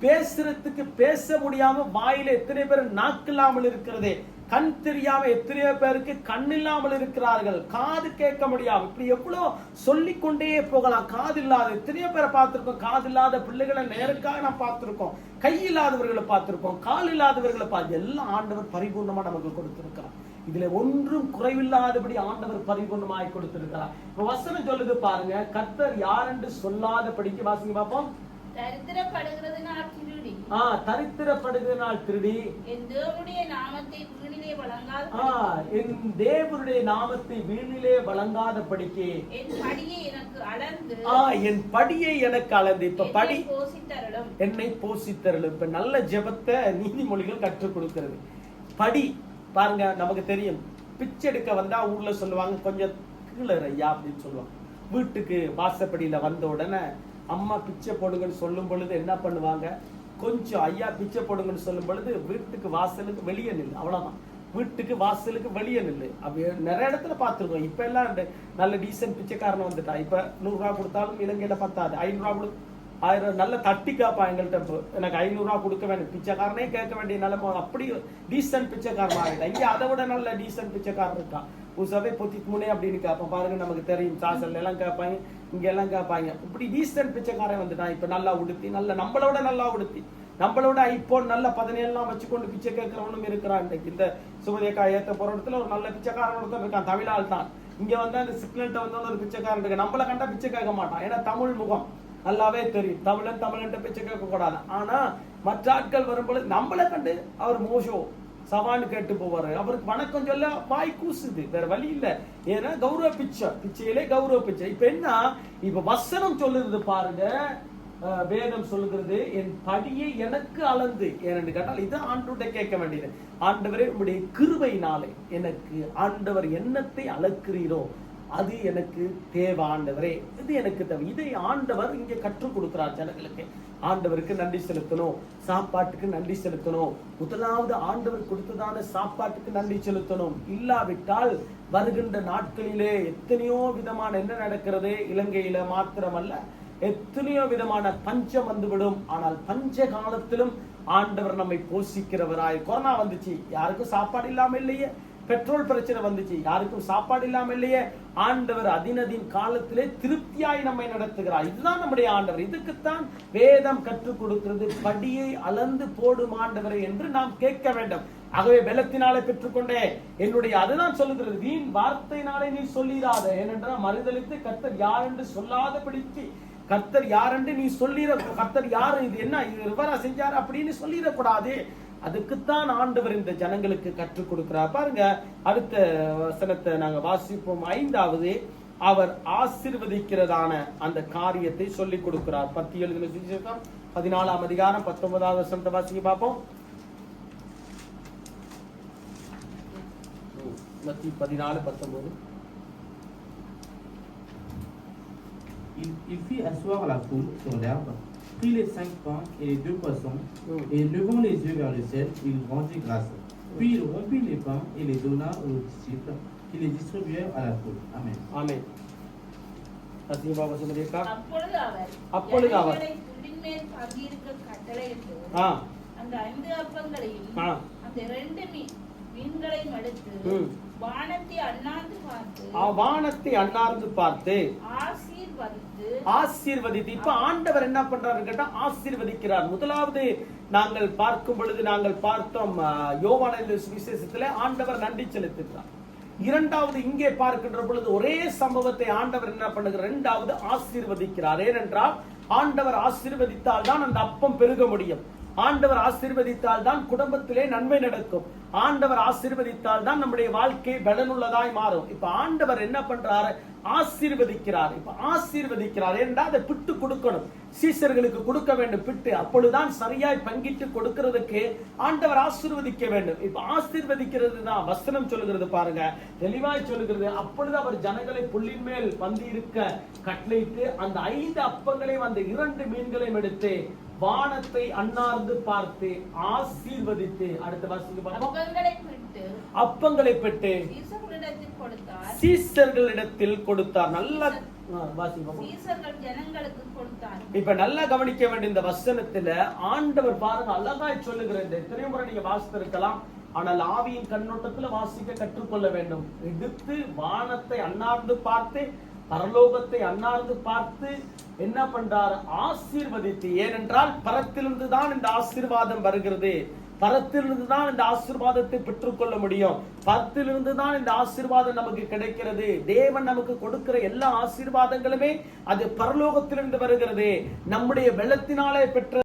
S1: பேசுறதுக்கு பேச முடியாம வாயில எத்தனை பேர் நாக்கு இல்லாமல் இருக்கிறதே, கண் தெரியாம எத்தனையோ பேருக்கு கண் இல்லாமல் இருக்கிறார்கள், காது கேட்க முடியாம, இப்படி எவ்வளவு சொல்லிக்கொண்டே போகலாம். காது இல்லாத எத்தனையோ பேரை பார்த்திருக்கோம், காது இல்லாத பிள்ளைகளை நேருக்காக நாம் பார்த்திருக்கோம், கை இல்லாதவர்களை பார்த்திருக்கோம், கால் இல்லாதவர்களை பார்த்து, எல்லாம் ஆண்டவர் பரிபூர்ணமா நமக்கு கொடுத்திருக்கிறார். இதுல ஒன்றும் குறைவில்லாதபடி ஆண்டவர் பரிபூர்ணமாய் கொடுத்திருக்கிறார். இப்ப வசனம் சொல்லுது பாருங்க, கர்த்தர் யார் என்று சொல்லாதபடிக்கு, வாசிங்க பார்ப்போம்.
S3: தரித்திரப்படுகிறதுனால் திருடி,
S1: தரித்திரப்படுகிறதுனால் திருடி,
S3: என் தேவனுடைய நாமத்தை வீணிலே வழங்காத,
S1: என் தேவனுடைய நாமத்தை வீணிலே வழங்காதபடிக்கு
S3: என் படியை எனக்கு அளந்து,
S1: என் படியை எனக்கு அளந்து, இப்ப படி
S3: போசித்தருளும்,
S1: என்னை போசித்தருளும். இப்ப நல்ல ஜெபத்தை நீதிமொழிகள் கற்றுக் கொடுக்கிறது. படி பாருங்க, நமக்கு தெரியும், பிச்சை எடுக்க வந்தா ஊர்ல சொல்லுவாங்க, கொஞ்சம் கீழே ஐயா அப்படின்னு சொல்லுவாங்க. வீட்டுக்கு வாசப்படியில வந்த உடனே அம்மா பிச்சை போடுங்கன்னு சொல்லும் பொழுது என்ன பண்ணுவாங்க, கொஞ்சம் ஐயா பிச்சை போடுங்கன்னு சொல்லும் பொழுது வீட்டுக்கு வாசலுக்கு வெளியே நில்லு, அவ்வளவுதான். வீட்டுக்கு வாசலுக்கு வெளியே நில்லு. அப்படி நிறைய இடத்துல பார்த்துருக்கோம். இப்ப எல்லாம் நல்ல டீசன்ட் பிச்சைக்காரன் வந்துட்டா. இப்ப 100 ரூபாய் கொடுத்தாலும் இலங்கையில பத்தாது, 500 ரூபாய் கொடு, 1000 நல்ல தட்டி காப்பா எங்கள்கிட்ட, எனக்கு 500 ரூபாய் கொடுக்க வேணும், பிச்சைக்காரனே கேட்க வேண்டிய நிலைமை. அப்படி டீசன்ட் பிச்சைக்காரன் ஆகிட்டா. இங்க அதை விட நல்ல டீசன்ட் பிச்சைக்காரன் இருக்கா. உசவே பொத்திக்கு முனே அப்படின்னு கேட்போம். பாருங்க, நமக்கு தெரியும், சாசல் எல்லாம் கேட்பாங்க, இங்க எல்லாம் கேட்பாங்க. இப்படி டீசன்ட் பிச்சைக்காரன் வந்துட்டான். இப்ப நல்லா உடுத்தி, நல்ல நம்மளோட நல்லா உடுத்தி, நம்மளோட இப்போ நல்ல 17 வச்சுக்கொண்டு பிச்சை கேட்கிறவனும் இருக்கிறான். இன்றைக்கு இந்த சுபதேக்கா ஏத்த போற இடத்துல ஒரு நல்ல பிச்சைக்காரன் ஒருத்தர் இருக்கான், தமிழால் தான். இங்க வந்து அந்த சிக்னல்ட்ட வந்து ஒரு பிச்சைக்காரன் இருக்கு. நம்மளை கண்டா பிச்சை கேட்க மாட்டான், ஏன்னா தமிழ் முகம் நல்லாவே தெரியும். தமிழன் பிச்சை கேட்க கூடாது. ஆனா மற்ற ஆட்கள் வரும்பொழுது நம்மளை கண்டு அவர் மோசோ சவான்னு கேட்டு போவாரு. அவருக்கு வணக்கம் சொல்ல வாய் கூசுது, வேற வழி இல்ல. ஏன்னா கௌரவ பிச்சையிலே கௌரவ பிச்சை. இப்ப என்ன, இப்ப வசனம் சொல்லுறது பாருங்க, வேதம் சொல்லுகிறது, என் படியை எனக்கு அளந்து. ஏனென்று கேட்டால் இது ஆண்டவர்கிட்ட கேட்க வேண்டியது. ஆண்டவரே, உங்களுடைய கிருபையினாலே எனக்கு ஆண்டவர் எண்ணத்தை அளக்கிறீரோ அது எனக்கு தேவை ஆண்டவரே, இது எனக்கு தேவை. இதை ஆண்டவர் இங்கே கற்றுக் கொடுக்கிறார் ஜனங்களுக்கு. ஆண்டவருக்கு நன்றி செலுத்தணும், சாப்பாட்டுக்கு நன்றி செலுத்தணும். முதலாவது ஆண்டவர் கொடுத்ததான சாப்பாட்டுக்கு நன்றி செலுத்தணும். இல்லாவிட்டால் வருகின்ற நாட்களிலே எத்தனையோ விதமான என்ன நடக்கிறது, இலங்கையில மாத்திரமல்ல, எத்தனையோ விதமான பஞ்சம் வந்துவிடும். ஆனால் பஞ்ச காலத்திலும் ஆண்டவர் நம்மை போஷிக்கிறவராய். கொரோனா வந்துச்சு, யாருக்கும் சாப்பாடு இல்லாம இல்லையே. பெட்ரோல் பிரச்சனை வந்துச்சு, யாருக்கும் சாப்பாடு இல்லாம இல்லையே. ஆண்டவர் அதினதின் காலத்திலே திருப்தியாய் நம்மை நடத்துகிறார். இதுதான் நம்முடைய ஆண்டவர். இதுக்குத்தான் வேதம் கற்றுக் கொடுக்கிறது, படியை அளந்து போடும் ஆண்டவரை என்று நாம் கேட்க வேண்டும். ஆகவே பலத்தினாலே பெற்றுக்கொண்டே என்னுடைய, அதுதான் சொல்லுகிறது, வீண் வார்த்தையினாலே நீ சொல்லிடாத. ஏனென்றால் மறுதலித்து கர்த்தர் யார் என்று சொல்லாதபடிக்கு, கர்த்தர் யார் என்று நீ சொல்லிட, கர்த்தர் யாரு, இது என்ன இவரா செஞ்சாரு அப்படின்னு சொல்லிடக்கூடாது. அதுக்குத்தான் ஆண்டவர் இந்த ஜனங்களுக்கு கற்றுக் கொடுக்கிறார். பாருங்க, அடுத்த வசனத்தை நாங்க வாசிப்போம். 5வது, அவர் ஆசீர்வதிக்கிறதான அந்த காரியத்தை சொல்லிக் கொடுக்கிறார். 14ஆம் அதிகாரம் 19வது வசனத்தை வாசிக்க பார்ப்போம். 14:19.
S2: Il fit asseoir la foule sur l'herbe, prit les 5 pains et les 2 poissons, et levant les yeux vers le ciel, il rendit grâce. Puis il rompit les pains et les donna aux disciples, qui les distribuèrent à la foule. Amen.
S1: Amen.
S3: அப்பொழுது அவர் துணின்மேல் பங்கியிருக்க கட்டளையிட்டு அந்த 5 அப்பங்களையும் அந்த 2 மீன்களையும் எடுத்து வானத்தை அண்ணாந்து பார்த்து
S1: ஆசீர்வதித்து. இப்ப ஆண்டவர் என்ன பண்றாரு கேட்டா ஆசீர்வதிக்கிறார். முதலாவது நாங்கள் பார்க்கும் பொழுது நாங்கள் பார்த்தோம் யோவானின் சுவிசேஷத்துல ஆண்டவர் நன்றி செலுத்துகிறார். இரண்டாவது இங்கே பார்க்கின்ற பொழுது ஒரே சம்பவத்தை ஆண்டவர் என்ன பண்ணுகிறார், இரண்டாவது ஆசீர்வதிக்கிறார். ஏனென்றால் ஆண்டவர் ஆசீர்வதித்தால் தான் அந்த அப்பம் பெருக முடியும். ஆண்டவர் ஆசீர்வதித்தால் தான் குடும்பத்திலே நன்மை நடக்கும். ஆண்டவர் ஆசீர்வதித்தால் தான் நம்முடைய வாழ்க்கை பலனுள்ளதாய் மாறும். இப்ப ஆண்டவர் என்ன பண்றாரு, ஆசீர்வதிக்கிறார். இப்ப ஆசீர்வதிக்கிறார் என்றால் அதை பிட்டு கொடுக்கணும், சீசர்களுக்கு கொடுக்க வேண்டும் பிட்டு. அப்பொழுதுதான் சரியாய் பங்கிட்டு கொடுக்கிறதுக்கு ஆண்டவர் ஆசீர்வதிக்க வேண்டும். இப்ப ஆசீர்வதிக்கிறது தான் வசனம் சொல்லுகிறது பாருங்க, தெளிவாய் சொல்லுகிறது. அப்பொழுது அவர் ஜனங்களை புல்லின் மேல் பந்தி இருக்க கட்டளையிட்டு அந்த 5 அப்பங்களையும் அந்த 2 மீன்களையும் எடுத்து வானத்தை அண்ணார்ந்து பார்த்து ஆசீர்வதித்து, அடுத்த வாசிக்கு அப்பங்களை பெற்று சீசர்களிடத்தில் கொடுத்தார். நல்ல இப்ப நல்லா கவனிக்க வேண்டிய இந்த வசனத்துல ஆண்டவர் பாருங்க அழகாய் சொல்லுகிற இந்த திரைமுறை நீங்க வாசித்திருக்கலாம், ஆனால் ஆவியின் கண்ணோட்டத்துல வாசிக்க கற்றுக்கொள்ள வேண்டும். எடுத்து வானத்தை அண்ணார்ந்து பார்த்து பரலோகத்தை அண்ணார்ந்து பார்த்து என்ன பண்றார், ஆசீர்வதித்து. ஏனென்றால் பரத்திலிருந்து தான் இந்த ஆசீர்வாதம் வருகிறது. பரத்திலிருந்து தான் இந்த ஆசீர்வாதத்தை பெற்றுக்கொள்ள முடியும். பரத்திலிருந்து தான் இந்த ஆசீர்வாதம் நமக்கு கிடைக்கிறது. தேவன் நமக்கு கொடுக்கிற எல்லா ஆசீர்வாதங்களுமே அது பரலோகத்திலிருந்து வருகிறது. நம்முடைய வெள்ளத்தினாலே பெற்ற